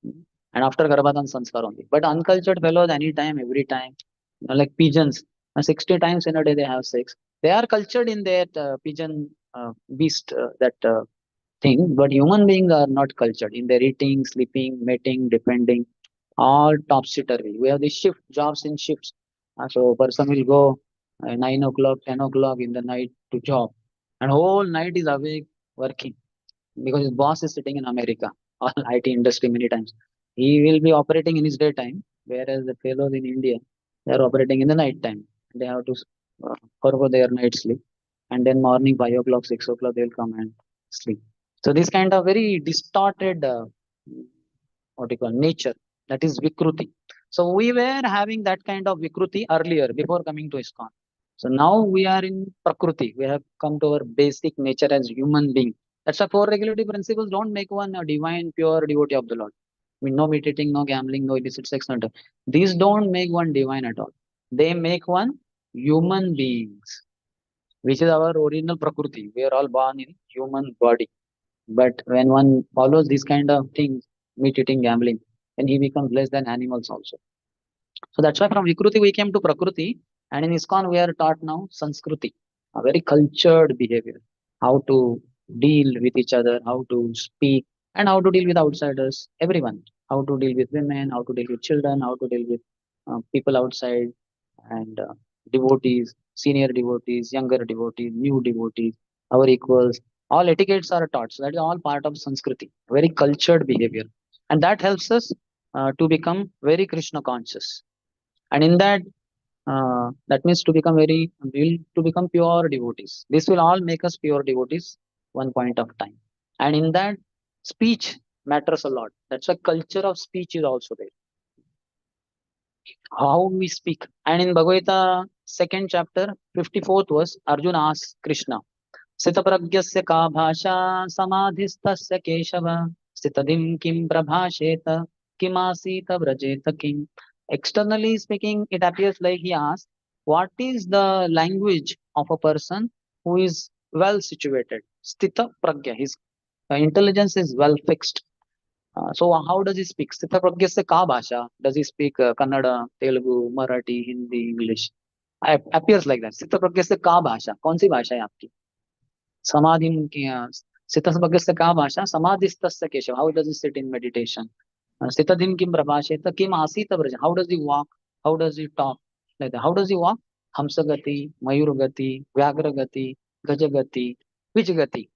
And after Garbhadan Sanskar only. But uncultured fellows, anytime, every time, like pigeons, 60 times in a day they have sex. They are cultured in that pigeon beast, that thing, but human beings are not cultured in their eating, sleeping, mating, depending, all topsy-turvy. We have the shift jobs in shifts. So person will go 9 o'clock, 10 o'clock in the night to job, and whole night is awake working because his boss is sitting in America or IT industry many times. He will be operating in his daytime, whereas the fellows in India, they are operating in the night time. They have to forgo their night sleep, and then morning 5 o'clock, 6 o'clock they'll come and sleep. So this kind of very distorted, what you call, nature, that is Vikruti. So we were having that kind of Vikruti earlier before coming to ISKCON. So now we are in Prakriti. We have come to our basic nature as human being. That's why four regulative principles don't make one a divine, pure devotee of the Lord. I mean, no meditating, no gambling, no illicit sex, not. These don't make one divine at all. They make one human beings, which is our original Prakriti. We are all born in human body. But when one follows these kind of things, meat eating, gambling, then he becomes less than animals also. So that's why from Vikruti we came to Prakriti, and in ISKCON we are taught now Sanskriti, a very cultured behavior, how to deal with each other, how to speak, and how to deal with outsiders, everyone, how to deal with women, how to deal with children, how to deal with people outside, and devotees, senior devotees, younger devotees, new devotees, our equals. All etiquettes are taught. So that is all part of Sanskriti, very cultured behavior. And that helps us to become very Krishna conscious. And in that, that means to become to become pure devotees. This will all make us pure devotees one point of time. And in that, speech matters a lot. That's why culture of speech is also there, how we speak. And in Bhagavad Gita, second chapter, 54th verse, Arjuna asks Krishna, Sitapragyasya ka bhasha samadhistasya keshava sitadim kim prabhasheta kimasita vrajeta kim. Externally speaking, it appears like he asks, what is the language of a person who is well situated? Stita pragya, his intelligence is well fixed. So how does he speak? Sthitapragyasya ka bhasha? Does he speak Kannada, Telugu, Marathi, Hindi, English? Appears like that. Sthitapragyasya ka bhasha? कौन सी भाषा है आपकी? समाधिम की स्थितप्रज्ञस्य का भाषा? समाधिस्तस्य Keshav. How does he sit in meditation? स्थितधिम किम प्रभाषेत किम आसीत Vraj? How does he walk? How does he talk? Like that. How does he walk? Hamsagati, Mayuragati, Vyagragati, Gajagati. Which gati?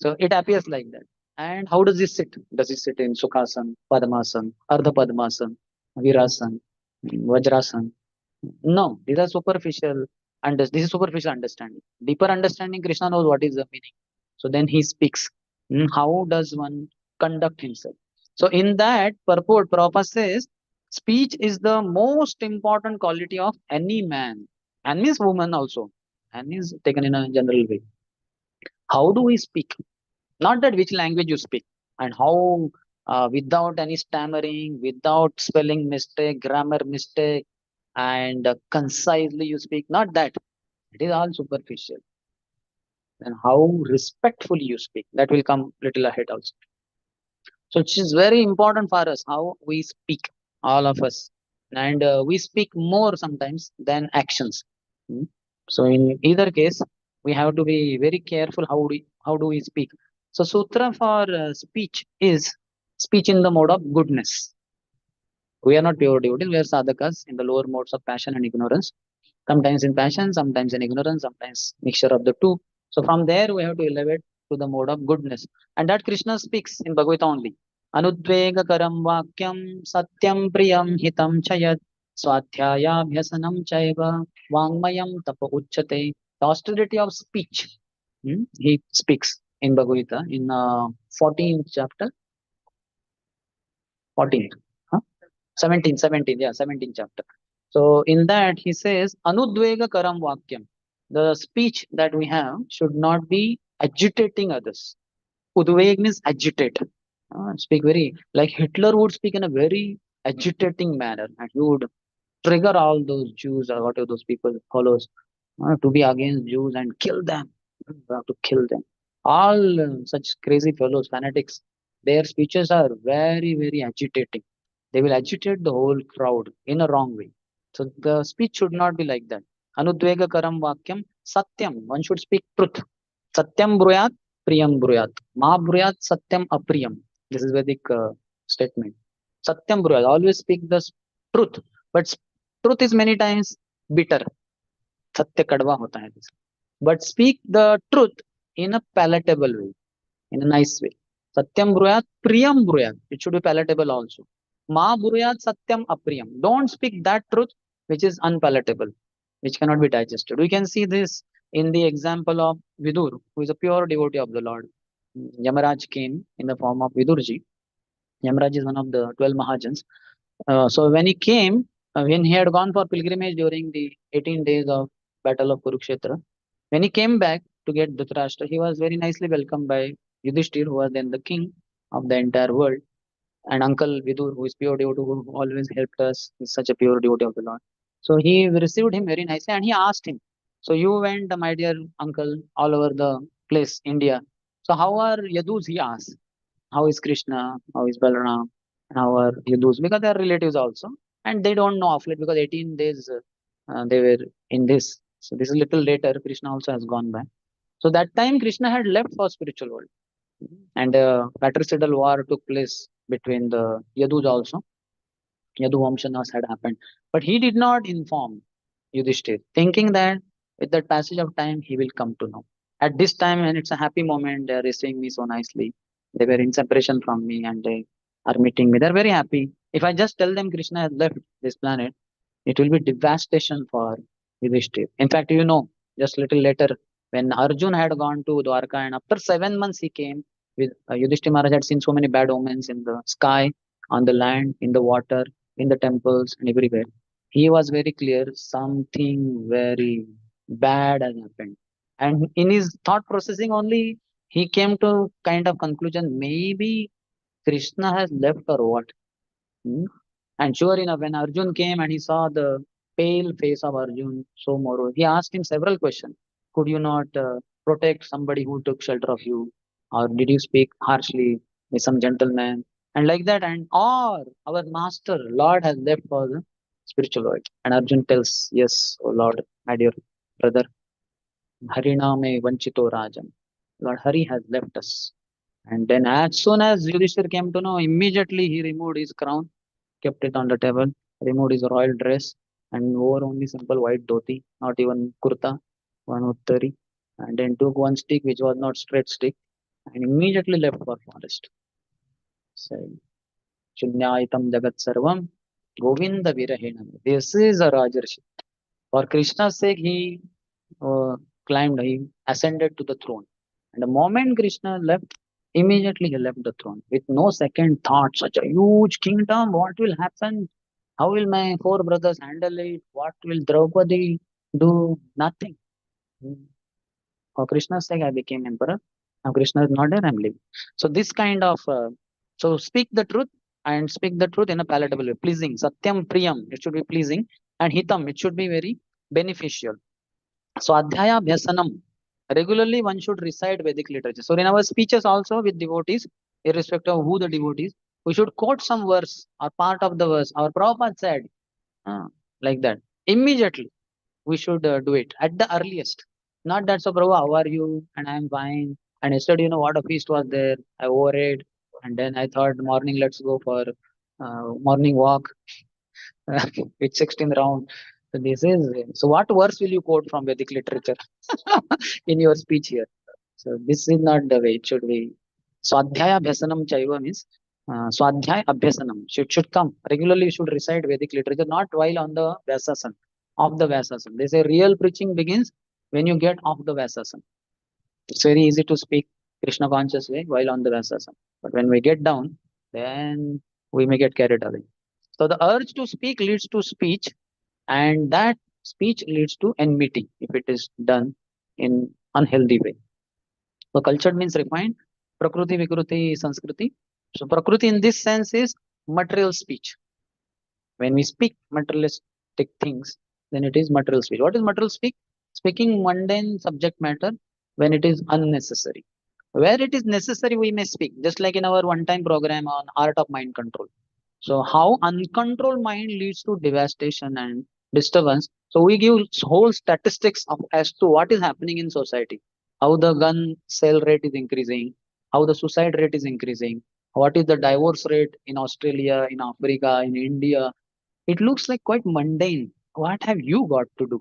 So it appears like that. And how does he sit? Does he sit in Sukhasan, Padmasan, Ardha Padmasan, Virasan, Vajrasan? No, these are superficial. And this is superficial understanding. Deeper understanding, Krishna knows what is the meaning. So then he speaks. How does one conduct himself? So in that purport, Prabhupada says, speech is the most important quality of any man, and means woman also, and is taken in a general way. How do we speak? Not that which language you speak and how, without any stammering, without spelling mistake, grammar mistake, and concisely you speak. Not that. It is all superficial. And how respectfully you speak. That will come little ahead also. So it is very important for us how we speak, all of us. And we speak more sometimes than actions. Hmm. So in either case, we have to be very careful how do we speak. So sutra for speech is speech in the mode of goodness. We are not pure devotees, we are sadhakas in the lower modes of passion and ignorance. Sometimes in passion, sometimes in ignorance, sometimes mixture of the two. So from there we have to elevate to the mode of goodness. And that Krishna speaks in Bhagavad Gita only. Anudvegakaram vakyam satyam priyam hitam chayat swadhyayabhyasanam chaiva vangmayam tapa uchyate. The austerity of speech. He speaks in Bhagavad Gita in 14th chapter, 14th, huh? 17, yeah, 17th chapter. So in that he says, Anudvega karam vakyam. The speech that we have should not be agitating others. Udveg means agitate. Speak very, like Hitler would speak in a very agitating manner, and he would trigger all those Jews or whatever those people follows to be against Jews and kill them. We have to kill them. All such crazy fellows, fanatics, their speeches are very, very agitating. They will agitate the whole crowd in a wrong way. So the speech should not be like that. Anudvega karam vakyam satyam. One should speak truth. Satyam bruyat, priyam bruyat. Ma bruyat, satyam apriyam. This is Vedic statement. Satyam bruyat. Always speak the truth. But truth is many times bitter. सत्य कड़वा होता है but speak the truth in a palatable way, in a nice way. Satyam bruyat priyam bruyat, it should be palatable also. Ma bruyat satyam apriyam, don't speak that truth which is unpalatable, which cannot be digested. We can see this in the example of Vidur, who is a pure devotee of the Lord. Yamaraj came in the form of Vidurji. Yamaraj is one of the 12 Mahajans. So when he came, when he had gone for pilgrimage during the 18 days of Battle of Kurukshetra, when he came back to get Dhritarashtra, he was very nicely welcomed by Yudhishthir, who was then the king of the entire world, and Uncle Vidur, who is pure devotee, who always helped us, is such a pure devotee of the Lord. So he received him very nicely, and he asked him, "So you went, my dear uncle, all over the place, India. So how are Yadus?" He asked. How is Krishna? How is Balaram? How are Yadus? Because they are relatives also, and they don't know of late because 18 days they were in this. So this is little later. Krishna also has gone by. So that time Krishna had left for spiritual world, and fratricidal war took place between the Yadus also. Yadu Vamshanas had happened, but he did not inform Yudhishthir, thinking that with the passage of time he will come to know. At this time, when it's a happy moment, they are receiving me so nicely. They were in separation from me and they are meeting me. They're very happy. If I just tell them Krishna has left this planet, it will be devastation for Yudhishthir. In fact, just little later, when Arjun had gone to Dwarka and after 7 months he came with Yudhishthir Maharaj had seen so many bad omens in the sky, on the land, in the water, in the temples, and everywhere. He was very clear something very bad has happened. And in his thought processing only, he came to kind of conclusion maybe Krishna has left or what. Hmm? And sure enough, when Arjun came and he saw the pale face of Arjun, so morose, he asked him several questions. Could you not protect somebody who took shelter of you? Or did you speak harshly with some gentleman? And like that, and or our master, Lord has left for the spiritual world. And Arjun tells, yes, O Lord, my dear brother, Hariname Vanchito Rajan. Lord Hari has left us. And then as soon as Yudhishthir came to know, immediately he removed his crown, kept it on the table, removed his royal dress, and wore only simple white dhoti, not even kurta, one uttari, and then took one stick which was not straight stick, and immediately left for forest. Said, Shunyaitam Jagat Sarvam, Govinda Virahena. This is a Rajarshi. For Krishna's sake, he uh, climbed, he ascended to the throne. And the moment Krishna left, immediately he left the throne with no second thought. Such a huge kingdom, what will happen? How will my four brothers handle it? What will Draupadi do? Nothing. For Krishna's sake, I became emperor. Now Krishna is not there, I'm leaving. So this kind of, so speak the truth and speak the truth in a palatable way, pleasing. Satyam priyam, it should be pleasing. And hitam, it should be very beneficial. So Adhyaya Bhyasanam. Regularly one should recite Vedic literature. So in our speeches also with devotees, irrespective of who the devotees, we should quote some verse or part of the verse. Our Prabhupada said, uh, like that. Immediately we should do it at the earliest. Not that, so Prabhu, how are you? And I'm fine. And yesterday, what a feast was there. I overate. And then I thought morning, let's go for morning walk with 16th round. So this is, so what verse will you quote from Vedic literature in your speech here? So this is not the way it should be. So Adhyaya Bhyasanam Chaiva means Swadhyay Abhyasanam should come regularly. You should recite Vedic literature, not while on the Vyasasan, off the Vyasasan. They say real preaching begins when you get off the Vyasasan. It's very easy to speak Krishna conscious way while on the Vyasasan, but when we get down, then we may get carried away. So the urge to speak leads to speech, and that speech leads to enmity if it is done in unhealthy way. So cultured means refined. Prakriti, Vikruti, Sanskriti. So Prakriti in this sense is material speech. When we speak materialistic things, then it is material speech. What is material speak? Speaking mundane subject matter when it is unnecessary. Where it is necessary, we may speak. Just like in our one-time program on art of mind control. So how uncontrolled mind leads to devastation and disturbance. So we give whole statistics of as to what is happening in society, how the gun sale rate is increasing, how the suicide rate is increasing, what is the divorce rate in Australia, in Africa, in India. It looks like quite mundane. What have you got to do?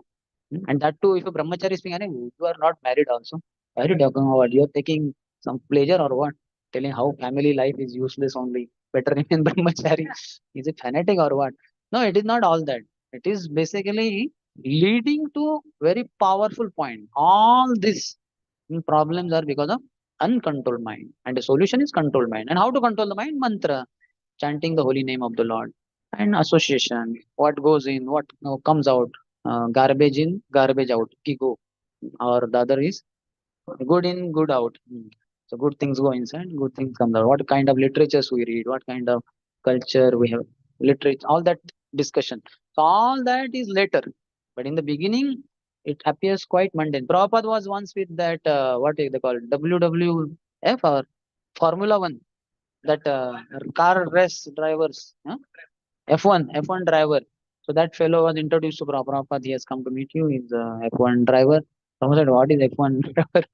And that too, if a brahmachari is speaking, "Arey, you are not married also. Why are you talking about? You're taking some pleasure or what? Telling how family life is useless only. Better remain brahmachari. Is it fanatic or what? No, it is not all that. It is basically leading to very powerful point. All these problems are because of uncontrolled mind. And the solution is controlled mind. And how to control the mind? Mantra, chanting the holy name of the Lord. And association, what goes in, what comes out, garbage in, garbage out, ego. Or the other is good in, good out. So good things go inside, good things come out. What kind of literatures we read, what kind of culture we have, literature, all that discussion. So all that is later. But in the beginning, it appears quite mundane. Prabhupada was once with that, what is they call WWF or Formula One, that car race drivers. F1 driver. So that fellow was introduced to Prabhupada. He has come to meet you. He's a F1 driver. Prabhupada said, "What is F1 driver?"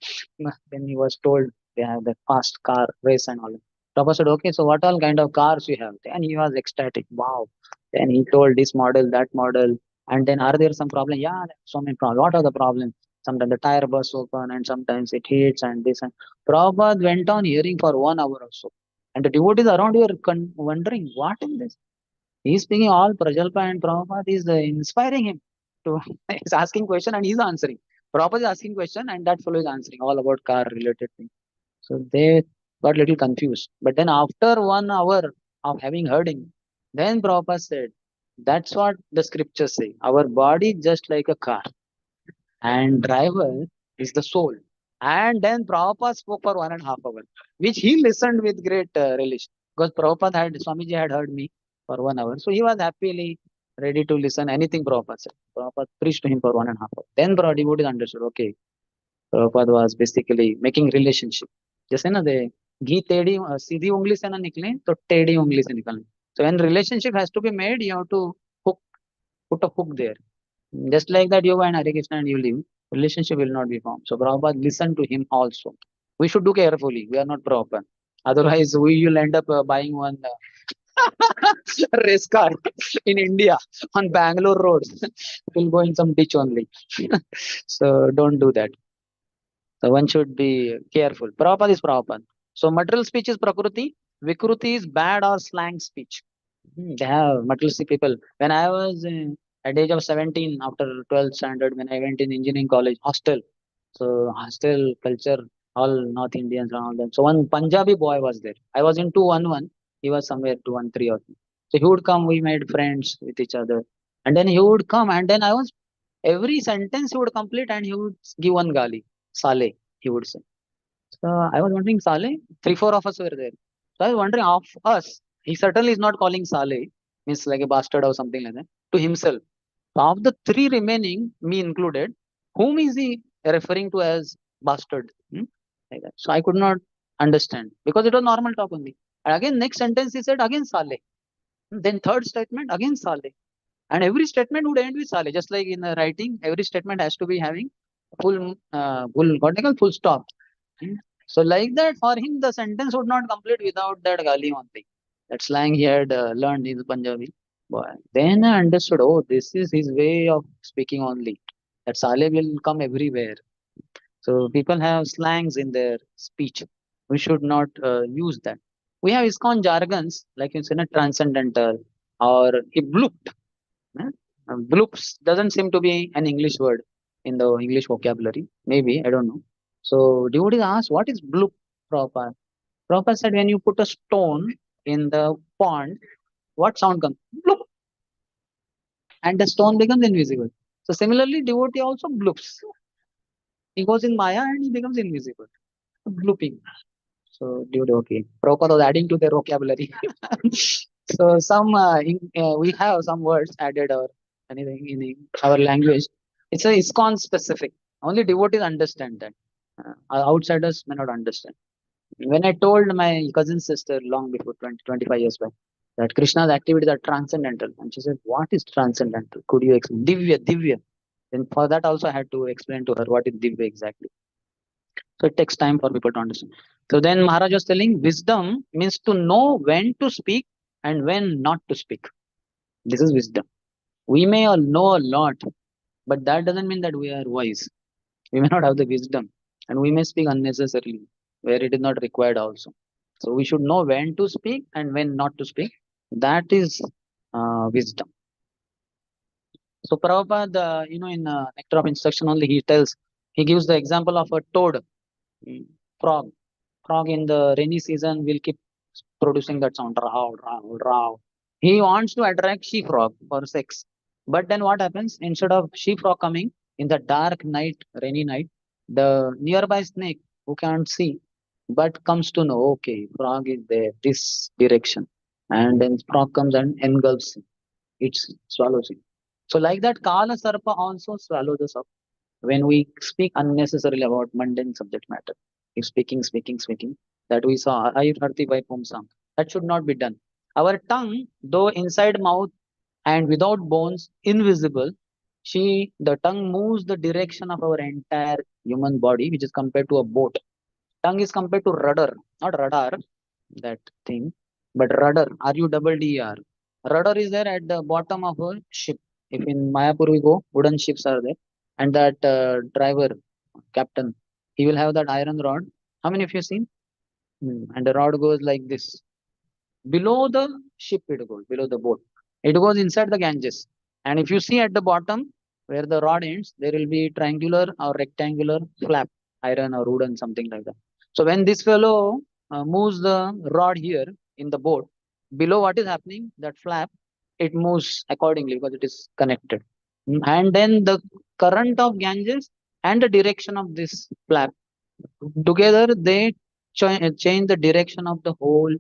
Then he was told they have the fast car race and all. Prabhupada said, "Okay, so what all kind of cars you have?" And he was ecstatic. Wow. Then he told this model, that model. And then, are there some problem? Yeah, there are so many problems. What are the problems? Sometimes the tire bursts open and sometimes it hits and this. And Prabhupada went on hearing for 1 hour or so. And the devotees around you are wondering, what is this? He's speaking all Prajalpa and Prabhupada is inspiring him to he's asking question and he's answering. Prabhupada is asking question and that fellow is answering all about car related things. So they got little confused. But then after 1 hour of having heard him, then Prabhupada said, that's what the scriptures say. Our body is just like a car and driver is the soul. And then Prabhupada spoke for 1.5 hours, which he listened with great relish because Swamiji had heard me for 1 hour. So he was happily ready to listen anything Prabhupada said. Prabhupada preached to him for 1.5 hours. Then devotees understood, okay, Prabhupada was basically making relationship. जैसे ना दे घी टेढ़ी सीधी उंगली से ना निकले तो टेढ़ी उंगली से निकलने. So when relationship has to be made, you have to hook, put a hook there. Just like that, you and Hare Krishna and you live, relationship will not be formed. So Prabhupada listened to him also. We should do carefully. We are not proper. Otherwise, we will end up buying one race car in India on Bangalore roads. We'll go in some ditch only. So don't do that. So one should be careful. Prabhupada is Prabhupada. So material speech is Prakriti. Vikruti is bad or slang speech. They have materialistic people. When I was at the age of 17, after 12th standard, when I went in engineering college, hostel. So hostel culture, all North Indians and all that. So one Punjabi boy was there. I was in 211. He was somewhere 213 or something. So he would come, we made friends with each other. And then he would come and then I was, every sentence he would complete and he would give one gali. Sale, he would say. So I was wondering, Saleh, three, four of us were there. So I was wondering, of us, he certainly is not calling Saleh, means like a bastard or something like that, to himself. So of the three remaining, me included, whom is he referring to as bastard? Like that. So I could not understand because it was normal talk only. And again, next sentence he said again Saleh. Then third statement again Saleh. And every statement would end with Saleh. Just like in the writing, every statement has to be having what they call full stop. Hmm. So like that, for him, the sentence would not complete without that gali only. That slang he had learned in Punjabi. Boy. Then I understood, oh, this is his way of speaking only. That Saleh will come everywhere. So people have slangs in their speech. We should not use that. We have ISKCON jargons like it's in a transcendental or a bloop. eh? Bloops doesn't seem to be an English word in the English vocabulary. Maybe, I don't know. So devotees asked, what is bloop, Prabhupada? Prabhupada said, when you put a stone in the pond, what sound comes? Bloop, and the stone becomes invisible. So similarly, devotee also bloops. He goes in Maya and he becomes invisible. Blooping. So devotee, okay. Prabhupada was adding to their vocabulary. So we have some words added or anything in our language. It's a ISKCON specific. Only devotees understand that. Outsiders may not understand. When I told my cousin sister long before 25 years back that Krishna's activities are transcendental, and she said, "What is transcendental? Could you explain?" Divya, Divya. Then for that also I had to explain to her what is Divya exactly. So it takes time for people to understand. So then Maharaj was telling, wisdom means to know when to speak and when not to speak. This is wisdom. We may all know a lot, but that doesn't mean that we are wise. We may not have the wisdom, and we may speak unnecessarily where it is not required also. So we should know when to speak and when not to speak. That is wisdom. So Prabhupada, in Nectar of Instruction only, he gives the example of a toad, mm, frog. Frog in the rainy season will keep producing that sound, row, row, row. He wants to attract she frog for sex. But then what happens? Instead of she frog coming in the dark night, rainy night, the nearby snake who can't see but comes to know, okay, frog is there, this direction. And then frog comes and engulfs him. It swallows him. So like that, Kala Sarpa also swallows us up when we speak unnecessarily about mundane subject matter. If speaking, that we saw, I Harti by Pumsam, that should not be done. Our tongue, though inside mouth and without bones, invisible, the tongue moves the direction of our entire human body, which is compared to a boat. Tongue is compared to rudder, not radar, that thing, but rudder, R-U-D-D-E-R. Rudder is there at the bottom of a ship. If in Mayapur we go, wooden ships are there, and that driver, captain, he will have that iron rod. How many of you have seen? And the rod goes like this. Below the ship, it goes, below the boat. It goes inside the Ganges. And if you see at the bottom, where the rod ends, there will be triangular or rectangular flap, iron or wooden, something like that. So when this fellow moves the rod here in the boat, below what is happening, that flap, it moves accordingly because it is connected. And then the current of Ganges and the direction of this flap together, they change the direction of the whole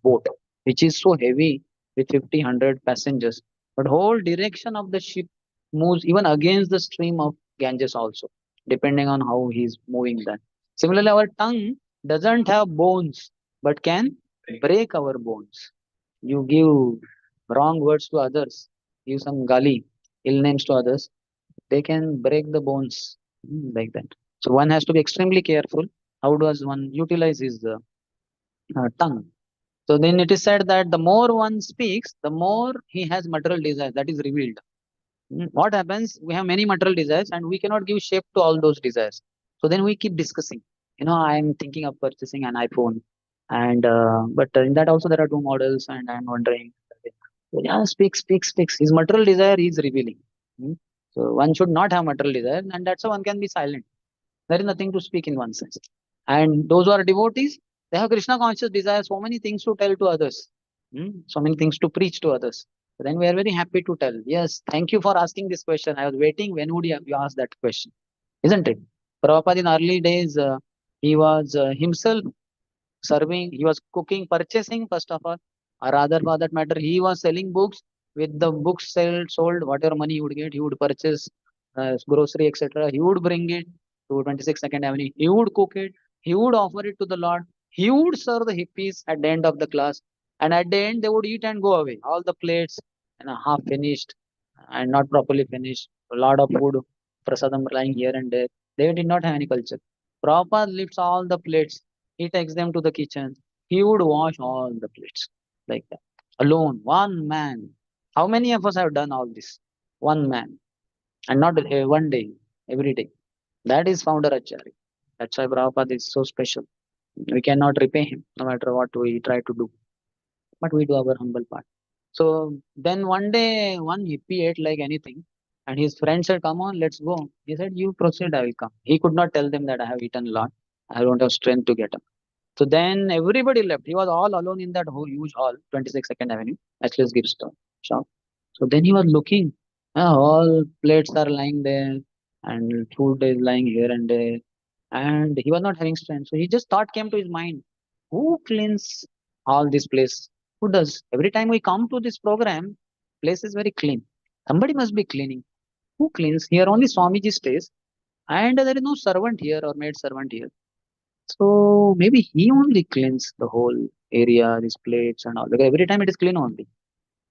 boat, which is so heavy with 50, 100 passengers. But whole direction of the ship moves even against the stream of Ganges also, depending on how he's moving that. Similarly, our tongue doesn't have bones, but can break our bones. You give wrong words to others, give some gali, ill names to others, they can break the bones like that. So one has to be extremely careful. How does one utilize his tongue? So then it is said that the more one speaks, the more he has material desires. That is revealed. What happens? We have many material desires, and we cannot give shape to all those desires. So then we keep discussing. I am thinking of purchasing an iPhone, and but in that also there are two models, and I'm wondering. Yeah, speaks. His material desire is revealing. Hmm. So one should not have material desire, and that's why one can be silent. There is nothing to speak in one sense. And those who are devotees, they have Krishna conscious desire, so many things to tell to others, so many things to preach to others. So then we are very happy to tell. Yes, thank you for asking this question. I was waiting. When would you ask that question? Isn't it? Prabhupada in early days, he was himself serving, he was cooking, purchasing first of all, or rather for that matter, he was selling books. With the books sold, whatever money he would get, he would purchase grocery, etc. He would bring it to 26 Second Avenue. He would cook it. He would offer it to the Lord. He would serve the hippies at the end of the class. And at the end, they would eat and go away. All the plates, half finished and not properly finished. A lot of food, prasadam lying here and there. They did not have any culture. Prabhupada lifts all the plates. He takes them to the kitchen. He would wash all the plates like that. Alone, one man. How many of us have done all this? One man. And not one day, every day. That is founder Acharya. That's why Prabhupada is so special. We cannot repay him no matter what we try to do, but we do our humble part. So then one day, one hippie ate like anything, and his friend said, "Come on, let's go." He said, "You proceed, I will come." He could not tell them that I have eaten a lot. I don't have strength to get up. So then everybody left. He was all alone in that whole huge hall, 22nd Avenue, Ashley's gift store shop. So then he was looking. All plates are lying there, and food is lying here and there, and he was not having strength. So he just thought came to his mind: who cleans all this place? Who does? Every time we come to this program, place is very clean. Somebody must be cleaning. Who cleans? Here only Swamiji stays, and there is no servant here or maid servant here. So maybe he only cleans the whole area, these plates and all. Because every time it is clean only.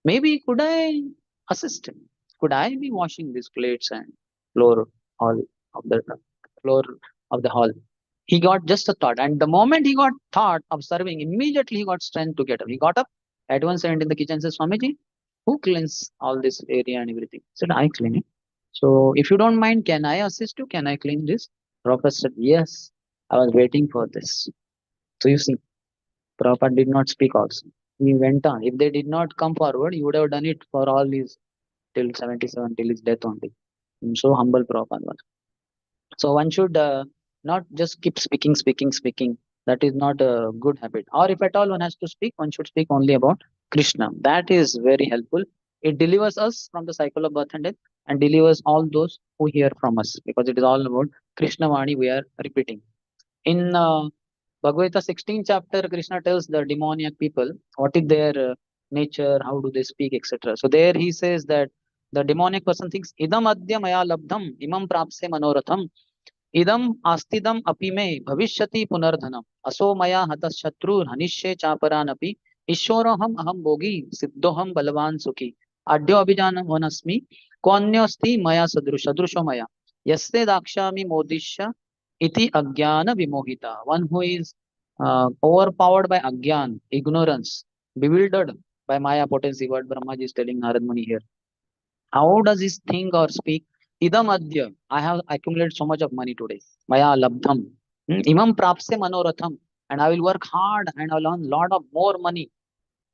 Maybe could I assist him? Could I be washing these plates and floor all of the floor of the hall? He got just a thought, and the moment he got thought of serving, immediately he got strength to get up. He got up at once and in the kitchen says, Swamiji, who cleans all this area and everything? He said, I clean it. So if you don't mind, can I assist you? Can I clean this? Prabhupada said, yes, I was waiting for this. So you see, Prabhupada did not speak also. He went on. If they did not come forward, he would have done it for all these till 77, till his death only. So humble Prabhupada was. So one should not just keep speaking, speaking, speaking. That is not a good habit. Or if at all one has to speak, one should speak only about Krishna. That is very helpful. It delivers us from the cycle of birth and death and delivers all those who hear from us because it is all about Krishna Vani we are repeating. In Bhagavad Gita 16th chapter, Krishna tells the demoniac people what is their nature, how do they speak, etc. So there he says that the demoniac person thinks, Idam adya maya labdham, imam prapse manoratham, idam astidam api me bhavishyati punardhanam, aso maya hatas shatru hanishye chaparan api, ishoroham aham bogi, siddhoham balavan sukhi, adyo abhijanam vanasmi, konyosti maya sadrusho maya, yaste dakshami modishya, iti agyana vimohita. One who is overpowered by agyan, ignorance, bewildered by Maya potency, what Brahmaji is telling Narad Muni here. How does he think or speak? Idam adya. I have accumulated so much of money today. Maya labdham. Imam prapse manoratham. And I will work hard and I will earn lot of more money.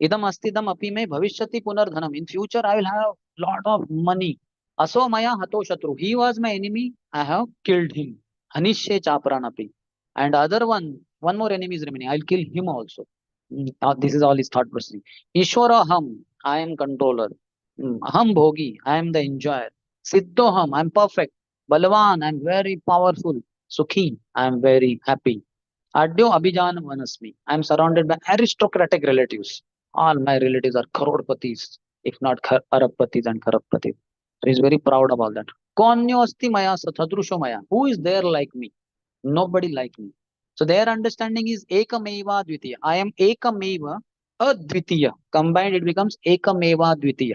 Idam astidam api me bhavishyati punardhanam. In future, I will have lot of money. Aso maya hato shatru. He was my enemy. I have killed him. Hanishye chapranapi. And other one more enemy is remaining. I'll kill him also. This is all his thought processing. Ishwara ham. I am controller. Aham bhogi. I am the enjoyer. Siddhoham. I am perfect. Balavan. I am very powerful. Sukhi. I am very happy. Adyo Abhijan Vanasmi. I am surrounded by aristocratic relatives. All my relatives are crorpatis, if not arabpatis and karabpatis. So he's very proud about that. Konyo asti maya sathadrusho maya. Who is there like me? Nobody like me. So their understanding is ekameva dvitiya. I am ekameva advitiya. Combined it becomes ekameva dvitiya.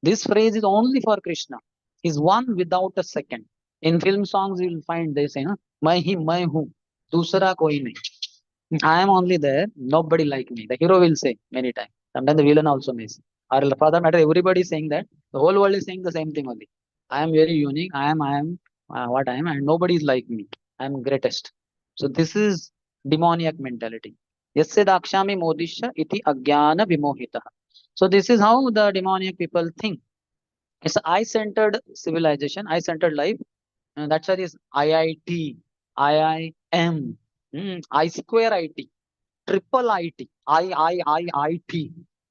This phrase is only for Krishna. He's one without a second. In film songs you will find they say, मैं ही मैं हूँ, दूसरा कोई नहीं. I am only there, nobody like me. The hero will say many times. Sometimes the villain also may say. Or for that matter, everybody is saying that. The whole world is saying the same thing only. I am very unique. I am what I am, and nobody is like me. I am greatest. So this is demoniac mentality. Yasya dakshami modisha iti agyana vimohita. So this is how the demoniac people think. It's an I-centered civilization, I-centered life. And that's why this IIT, IIM, I square IT, triple IT, I,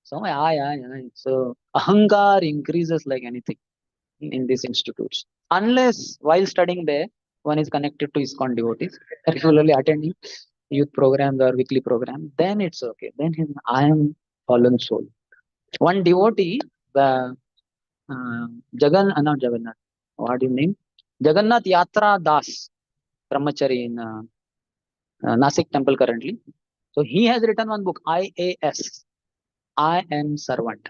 So I. So ahankar increases like anything in these institutes. Unless while studying there, one is connected to ISKCON devotees, regularly attending youth programs or weekly program, then it's okay. Then I am fallen soul. One devotee, the not Jagannath, what is his name? Jagannath Yatra Das, brahmachari in Nasik temple currently. So he has written one book, IAS, I am servant.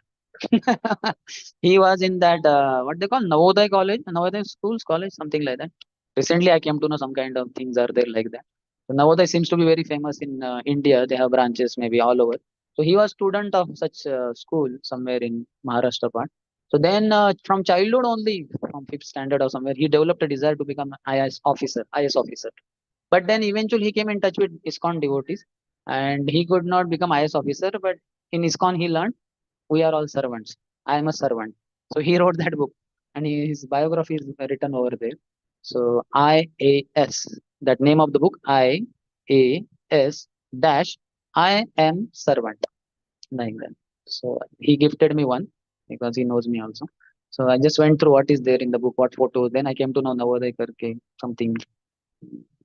He was in that, what they call Navodaya college, Navodaya schools, college, something like that. Recently, I came to know some kind of things are there like that. So Navodaya seems to be very famous in India. They have branches maybe all over. So he was student of such school somewhere in Maharashtra part. So then from childhood only, from fifth standard or somewhere, he developed a desire to become an IS officer, IS officer. But then eventually he came in touch with ISKCON devotees. and he could not become IS officer, but in ISKCON he learned we are all servants. I am a servant. So he wrote that book, and his biography is written over there. So IAS, that name of the book, IAS dash I am servant, like that. So he gifted me one because he knows me also. So I just went through what is there in the book, what photos. Then I came to know Navodaya Karke, something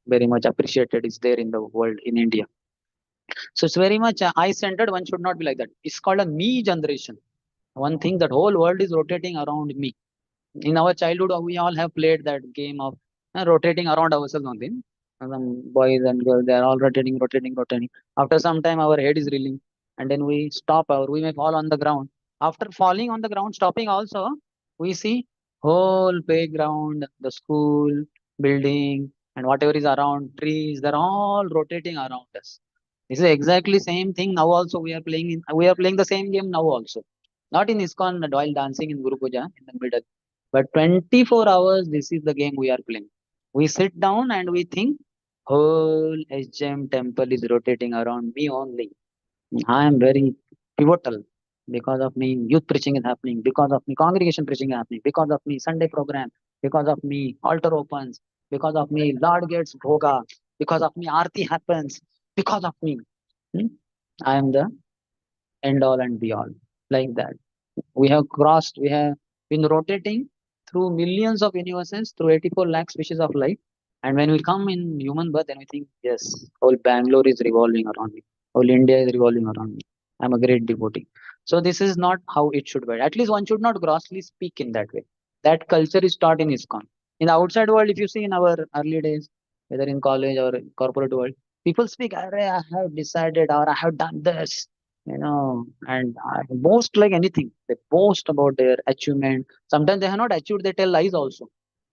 very much appreciated is there in the world in India. So it's very much I-centered. One should not be like that. It's called a me generation. One thing that whole world is rotating around me. In our childhood, we all have played that game of rotating around ourselves only. Some boys and girls, they are all rotating, rotating, rotating. After some time, our head is reeling, and then we stop, or we may fall on the ground. After falling on the ground, stopping also, we see whole playground, the school, building, and whatever is around, trees, they're all rotating around us. This is exactly same thing now also we are playing the same game now also. Not in ISKCON while dancing in Guru Puja in the middle. But 24 hours, this is the game we are playing. We sit down and we think whole HM temple is rotating around me only. I am very pivotal. Because of me, youth preaching is happening. Because of me, congregation preaching is happening. Because of me, Sunday program. Because of me, altar opens. Because of me, Lord gets bhoga. Because of me, Aarti happens. Because of me, hmm, I am the end all and be all. Like that. We have been rotating through millions of universes, through 84 lakh species of life. And when we come in human birth, then we think, yes, whole Bangalore is revolving around me. Whole India is revolving around me. I'm a great devotee. So this is not how it should be. At least one should not grossly speak in that way. That culture is taught in ISKCON. In the outside world, if you see in our early days, whether in college or corporate world, people speak, "Arre, I have decided or I have done this, and I boast like anything. They boast about their achievement. Sometimes they have not achieved, they tell lies also.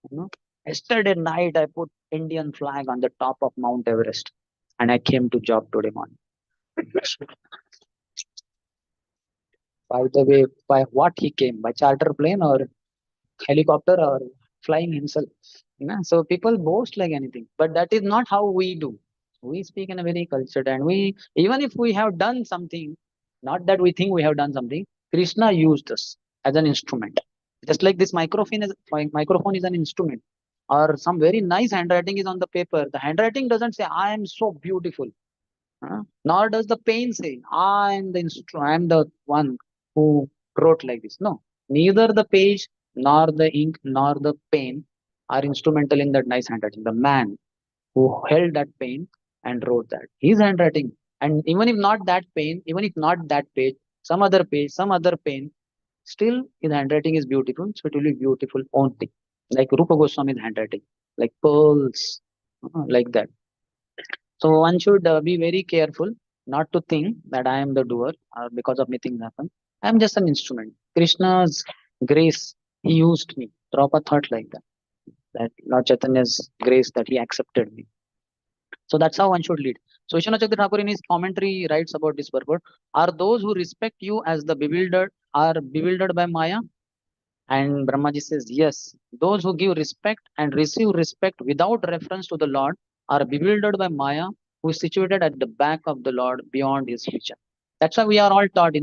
You know, yesterday night I put Indian flag on the top of Mount Everest, and I came to job today morning. By the way, by what he came? By charter plane or helicopter or flying himself? So people boast like anything, but that is not how we do. We speak in a very cultured, and we even if we have done something, not that we think we have done something, Krishna used us as an instrument. Just like this microphone is an instrument, or some very nice handwriting is on the paper. The handwriting doesn't say I am so beautiful. Nor does the pen say, I am the one who wrote like this. No, neither the page, nor the ink, nor the pen are instrumental in that nice handwriting. The man who held that pen and wrote that, his handwriting. And even if not that pen, even if not that page, some other pen, still his handwriting is beautiful. So it will be beautiful only. Like Rupa Goswami's handwriting, like pearls, like that. So one should be very careful not to think that I am the doer or because of me things happen. I am just an instrument. Krishna's grace, he used me. Prabhupada thought like that. That Lord Chaitanya's grace that he accepted me. So that's how one should lead. So Vishwanath Chakravarti Thakur in his commentary writes about this purport. Are those who respect you as the bewildered are bewildered by Maya? And Brahmaji says, yes, those who give respect and receive respect without reference to the Lord are bewildered by Maya, who is situated at the back of the Lord beyond his future. That's why we are all taught,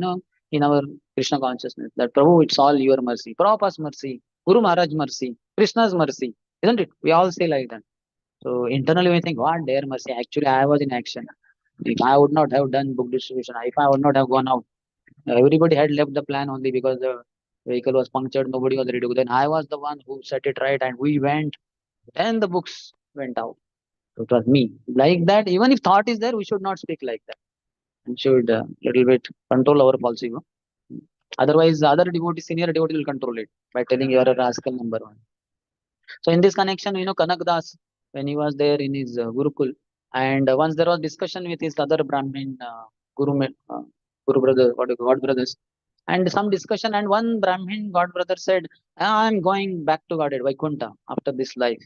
in our Krishna consciousness, that Prabhu, it's all your mercy, Prabhupada's mercy, Guru Maharaj's mercy, Krishna's mercy, isn't it? We all say like that. So internally we think, what their mercy? Actually, I was in action. If I would not have done book distribution, if I would not have gone out, everybody had left the plan only because the vehicle was punctured, nobody was ready to go. Then I was the one who set it right and we went. Then the books went out. So it was me. Like that, even if thought is there, we should not speak like that. We should little bit control our false ego. Otherwise, the other devotee, senior devotee will control it by telling you are a rascal number one. So in this connection, Kanak Das, when he was there in his Gurukul, and once there was discussion with his other Brahmin Guru brother, what God brothers, and some discussion, and one Brahmin God brother said, I'm going back to Godhead, Vaikuntha, after this life,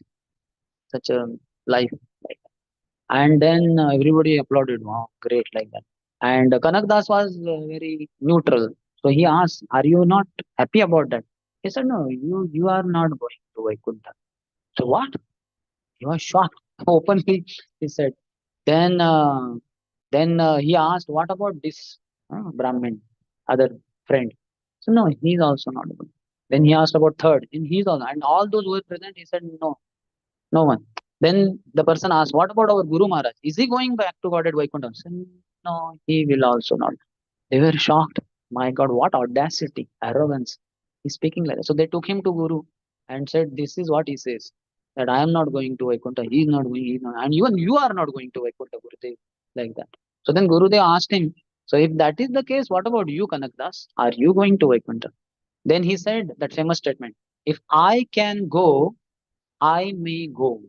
such a life. Like that. And then everybody applauded, wow, great, like that. And Kanak Das was very neutral. So he asked, are you not happy about that? He said, no, you are not going to Vaikuntha. So what? He was shocked. Openly, he said. Then Then he asked, what about this Brahmin, other friend? So no, he's also not going. Then he asked about third, and he's also, and all those who were present, he said no, no one. Then the person asked, what about our Guru Maharaj? Is he going back to God at Vaikuntha? He said, no, he will also not. They were shocked. My God, what audacity, arrogance. He's speaking like that. So they took him to Guru and said, this is what he says. That I am not going to Vaikuntha. He is not going. He is not. And even you are not going to Vaikuntha, Gurudev. Like that. So then Gurudev asked him, so if that is the case, what about you, Kanakdas? Are you going to Vaikuntha? Then he said that famous statement, if I can go, I may go.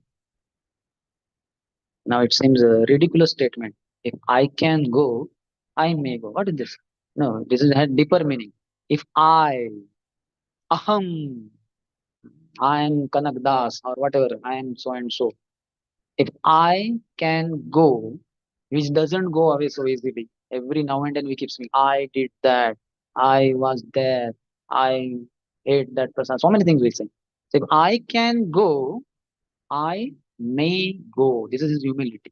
Now it seems a ridiculous statement. If I can go, I may go. What is this? No, this is had deeper meaning. If aham, I am Kanak Das or whatever, I am so and so. If I can go, which doesn't go away so easily. Every now and then we keep saying, I did that, I was there, I ate that person. So many things we say. So if I can go, I may go. This is his humility.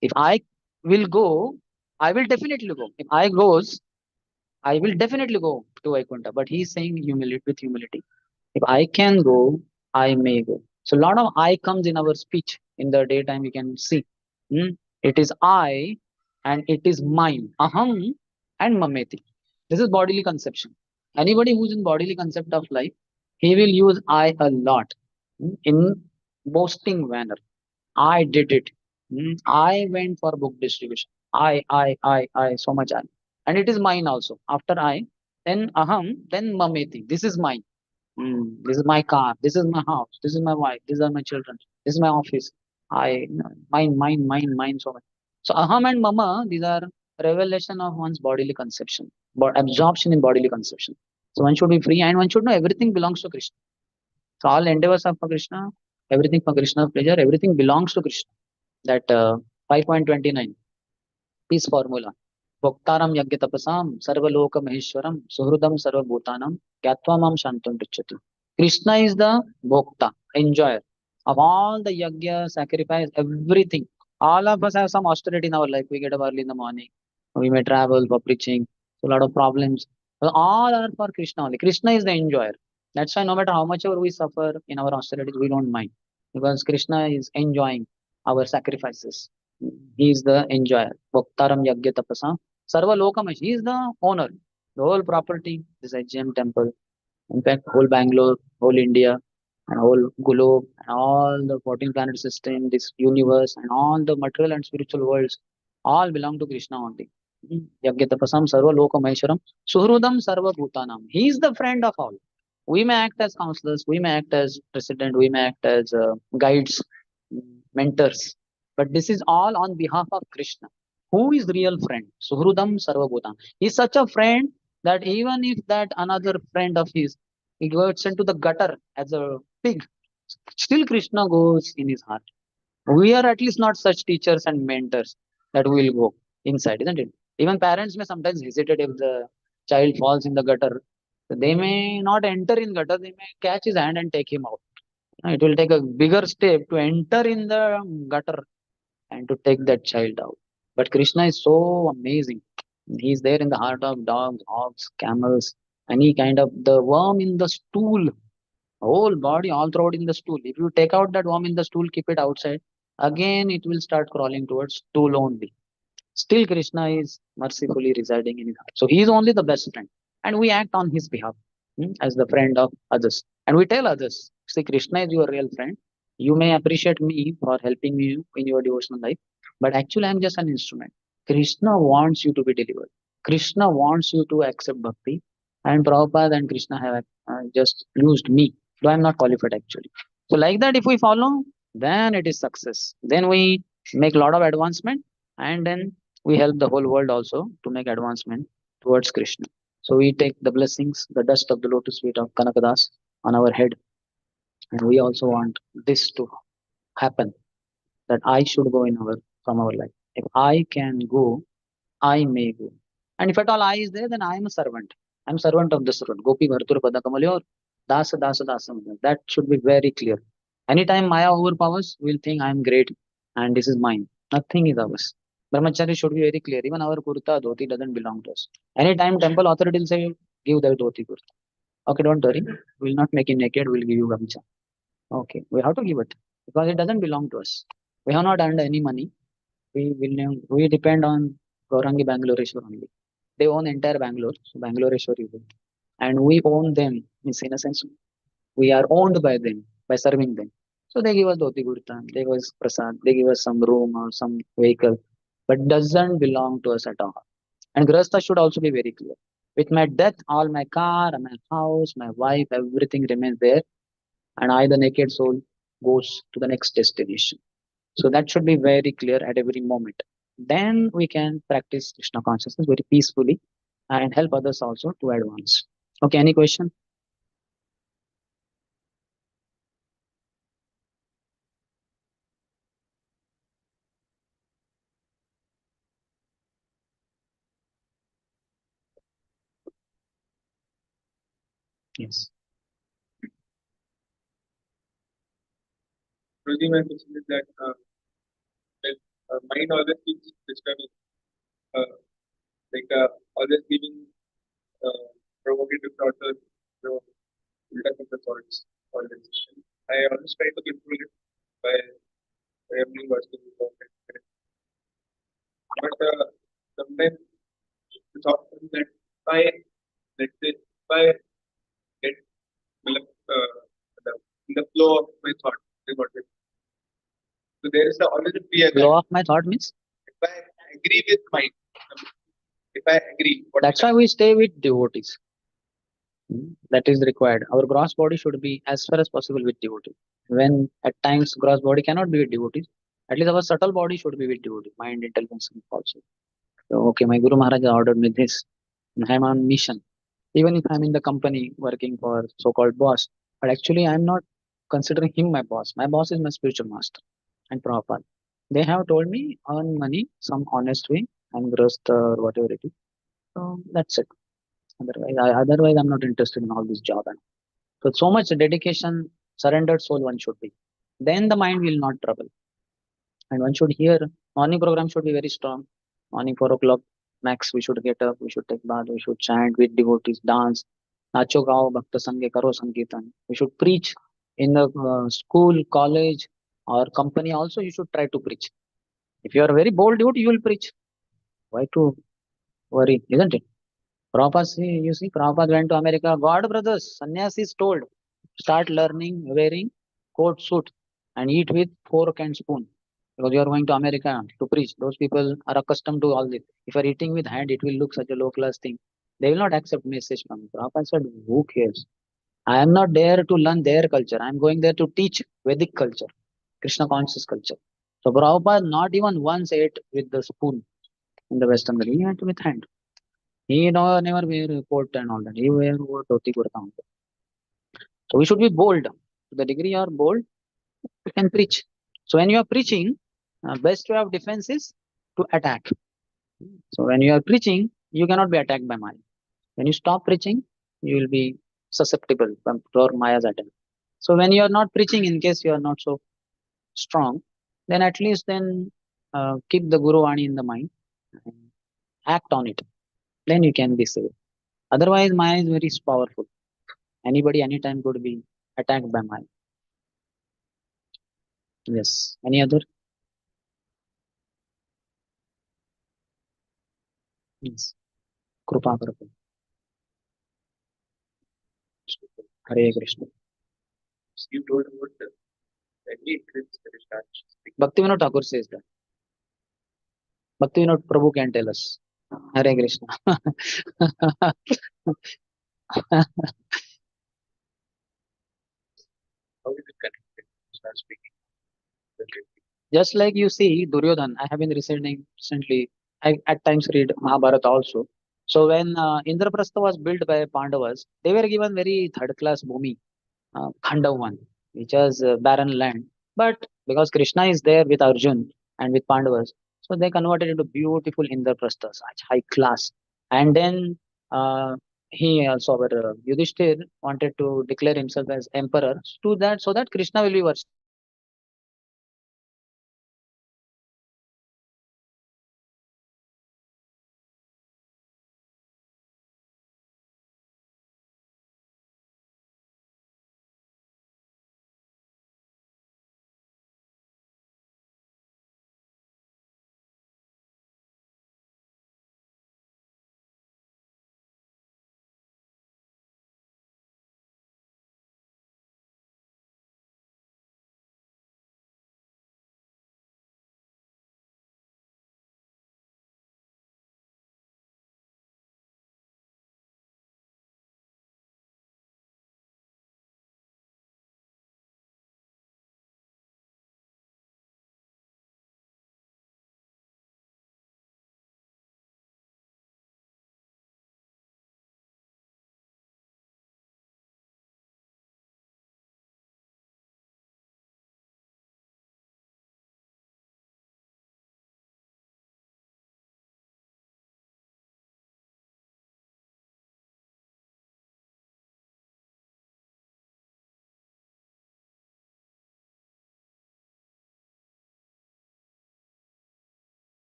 If I will go, I will definitely go. If I goes, I will definitely go to Vaikuntha. But he's saying humility with humility. If I can go, I may go. So a lot of I comes in our speech in the daytime. You can see. Hmm? It is I and it is mine. Aham and mameti. This is bodily conception. Anybody who's in bodily concept of life, he will use I a lot in boasting manner. I did it. I went for book distribution. So much I. And it is mine also. After I, then aham, then mameti. This is mine. This is my car. This is my house. This is my wife. These are my children. This is my office. Mine, so much. So aham and mama, these are revelation of one's bodily conception, but absorption in bodily conception. So one should be free and one should know everything belongs to Krishna. So all endeavors are for Krishna, everything for Krishna's pleasure, everything belongs to Krishna. That 5.29 peace formula. Bhoktaram yagya tapasam sarvaloka maheshwaram suhridam sarvabhutanam gyatva mam shantam picchati. Krishna is the bhokta, enjoyer of all the yagya, sacrifice, everything. All of us have some austerity in our life. We get up early in the morning. We may travel for preaching. So a lot of problems. But all are for Krishna only. Krishna is the enjoyer. That's why no matter how much ever we suffer in our austerities, we don't mind. Because Krishna is enjoying our sacrifices. He is the enjoyer. Bhoktaram yagya tapasa. Sarva lokamash. He is the owner. The whole property, this HGM temple. In fact, whole Bangalore, whole India, and whole globe, and all the 14 planet system, this universe, and all the material and spiritual worlds, all belong to Krishna only. Yagyatapasam sarva lokameshwaram suhrudam sarva bhutanam. He is the friend of all. We may act as counselors, we may act as president, we may act as guides, mentors, but this is all on behalf of Krishna. Who is real friend? Suhrudam sarva bhutanam. He is such a friend that even if that another friend of his he goes into the gutter as a pig, still Krishna goes in his heart. We are at least not such teachers and mentors that will go inside, isn't it? Even parents may sometimes hesitate if the child falls in the gutter. They may not enter in gutter, they may catch his hand and take him out. It will take a bigger step to enter in the gutter and to take that child out. But Krishna is so amazing. He's there in the heart of dogs, hogs, camels, any kind of the worm in the stool, whole body all throughout in the stool. If you take out that worm in the stool, keep it outside, again it will start crawling towards stool only. Still, Krishna is mercifully residing in his heart. So he is only the best friend. And we act on his behalf as the friend of others. And we tell others, see, Krishna is your real friend. You may appreciate me for helping you in your devotional life, but actually, I'm just an instrument. Krishna wants you to be delivered. Krishna wants you to accept bhakti. And Prabhupada and Krishna have just used me, though I'm not qualified actually. So, like that, if we follow, then it is success. Then we make a lot of advancement, and then we help the whole world also to make advancement towards Krishna. So we take the blessings, the dust of the lotus feet of Kanakadas on our head, and we also want this to happen, that I should go in our from our life. If I can go, I may go. And if at all I is there, then I am a servant. I'm servant of the servant. Gopi Bhartur Padakamalyo or Dasa Dasa Dasa. That should be very clear. Anytime Maya overpowers, we'll think I am great and this is mine. Nothing is ours. Brahmachari should be very clear. Even our kurta, dhoti doesn't belong to us. Anytime temple authority will say, give that dhoti kurta. Okay, don't worry. We'll not make it naked. We'll give you gamcha. Okay, we have to give it because it doesn't belong to us. We have not earned any money. We depend on Gaurangi Bangaloreshwar only. They own entire Bangalore, so Bangaloreshwar is it. And we own them. Means in a sense, we are owned by them by serving them. So they give us dhoti kurta, they give us prasad, they give us some room or some vehicle, but doesn't belong to us at all. And Grahastha should also be very clear. With my death, all my car, my house, my wife, everything remains there, and I, the naked soul, goes to the next destination. So that should be very clear at every moment. Then we can practice Krishna consciousness very peacefully and help others also to advance. Okay, any question? Yes. Really, my question is that well, mind always keeps disturbing, uh, always giving uh, provocative thoughts or build-up of the thoughts. Always. I always try to control it by remembering what's to be perfect. But sometimes the thought comes that if I, let's say, if I get well, the, in the flow of my thought, is what it- so there is always a fear that Flow of my thought means if I agree with mind, if I agree, what that's why we stay with devotees. That is required. Our gross body should be as far as possible with devotee. When at times gross body cannot be with devotees, at least our subtle body should be with devotee, mind, intelligence, and also. So, okay, my Guru Maharaj ordered me this. And I'm on mission. Even if I'm in the company working for so-called boss, but actually I'm not considering him my boss. My boss is my spiritual master and Prabhupada. They have told me earn money some honest way and growth or whatever it is. So that's it. Otherwise, I'm not interested in all this job. And so much dedication, surrendered soul one should be. Then the mind will not trouble. And one should hear morning program should be very strong. Morning 4 o'clock max we should get up, we should take bath, we should chant with devotees, dance, nacho gao, bhakta sange, karo sankirtan. We should preach in the school, college, or company also. You should try to preach. If you are a very bold devotee, you will preach. Why to worry, isn't it? Prabhupada, you see, Prabhupada went to America. God, brothers, sannyasis told, start learning wearing coat suit and eat with fork and spoon. Because you are going to America to preach. Those people are accustomed to all this. If you are eating with hand, it will look such a low class thing. They will not accept message from you. Prabhupada said, who cares? I am not there to learn their culture. I am going there to teach Vedic culture, Krishna conscious culture. So Prabhupada not even once ate with the spoon in the Western culture. He ate with hand. He never wear a coat and all that. He wear dhoti kurta only. So we should be bold. To the degree you are bold, you can preach. So when you are preaching, best way of defense is to attack. So when you are preaching, you cannot be attacked by Maya. When you stop preaching, you will be susceptible for Maya's attack. So when you are not preaching, in case you are not so strong, then at least then keep the Guru Vani in the mind and act on it. Then you can be saved. Otherwise, Maya is very powerful. Anybody, anytime could be attacked by Maya. Yes. Any other? Yes. Krupa Krupa. Hare Krishna. you told about the any eclipse that is not Bhaktivinoda Thakur says that. Bhaktivinoda Prabhu can tell us. Hare Krishna. how is it connected? Start speaking. Just like you see Duryodhan, I have been recently, I at times read Mahabharata also. So when Indraprastha was built by Pandavas, they were given very third class bhumi, Khandavan, which was barren land. But because Krishna is there with Arjun and with Pandavas, so they converted into beautiful Indraprastha, such high class. And then uh, he also, our Yudhishthir wanted to declare himself as emperor to that, so that Krishna will be worshipped.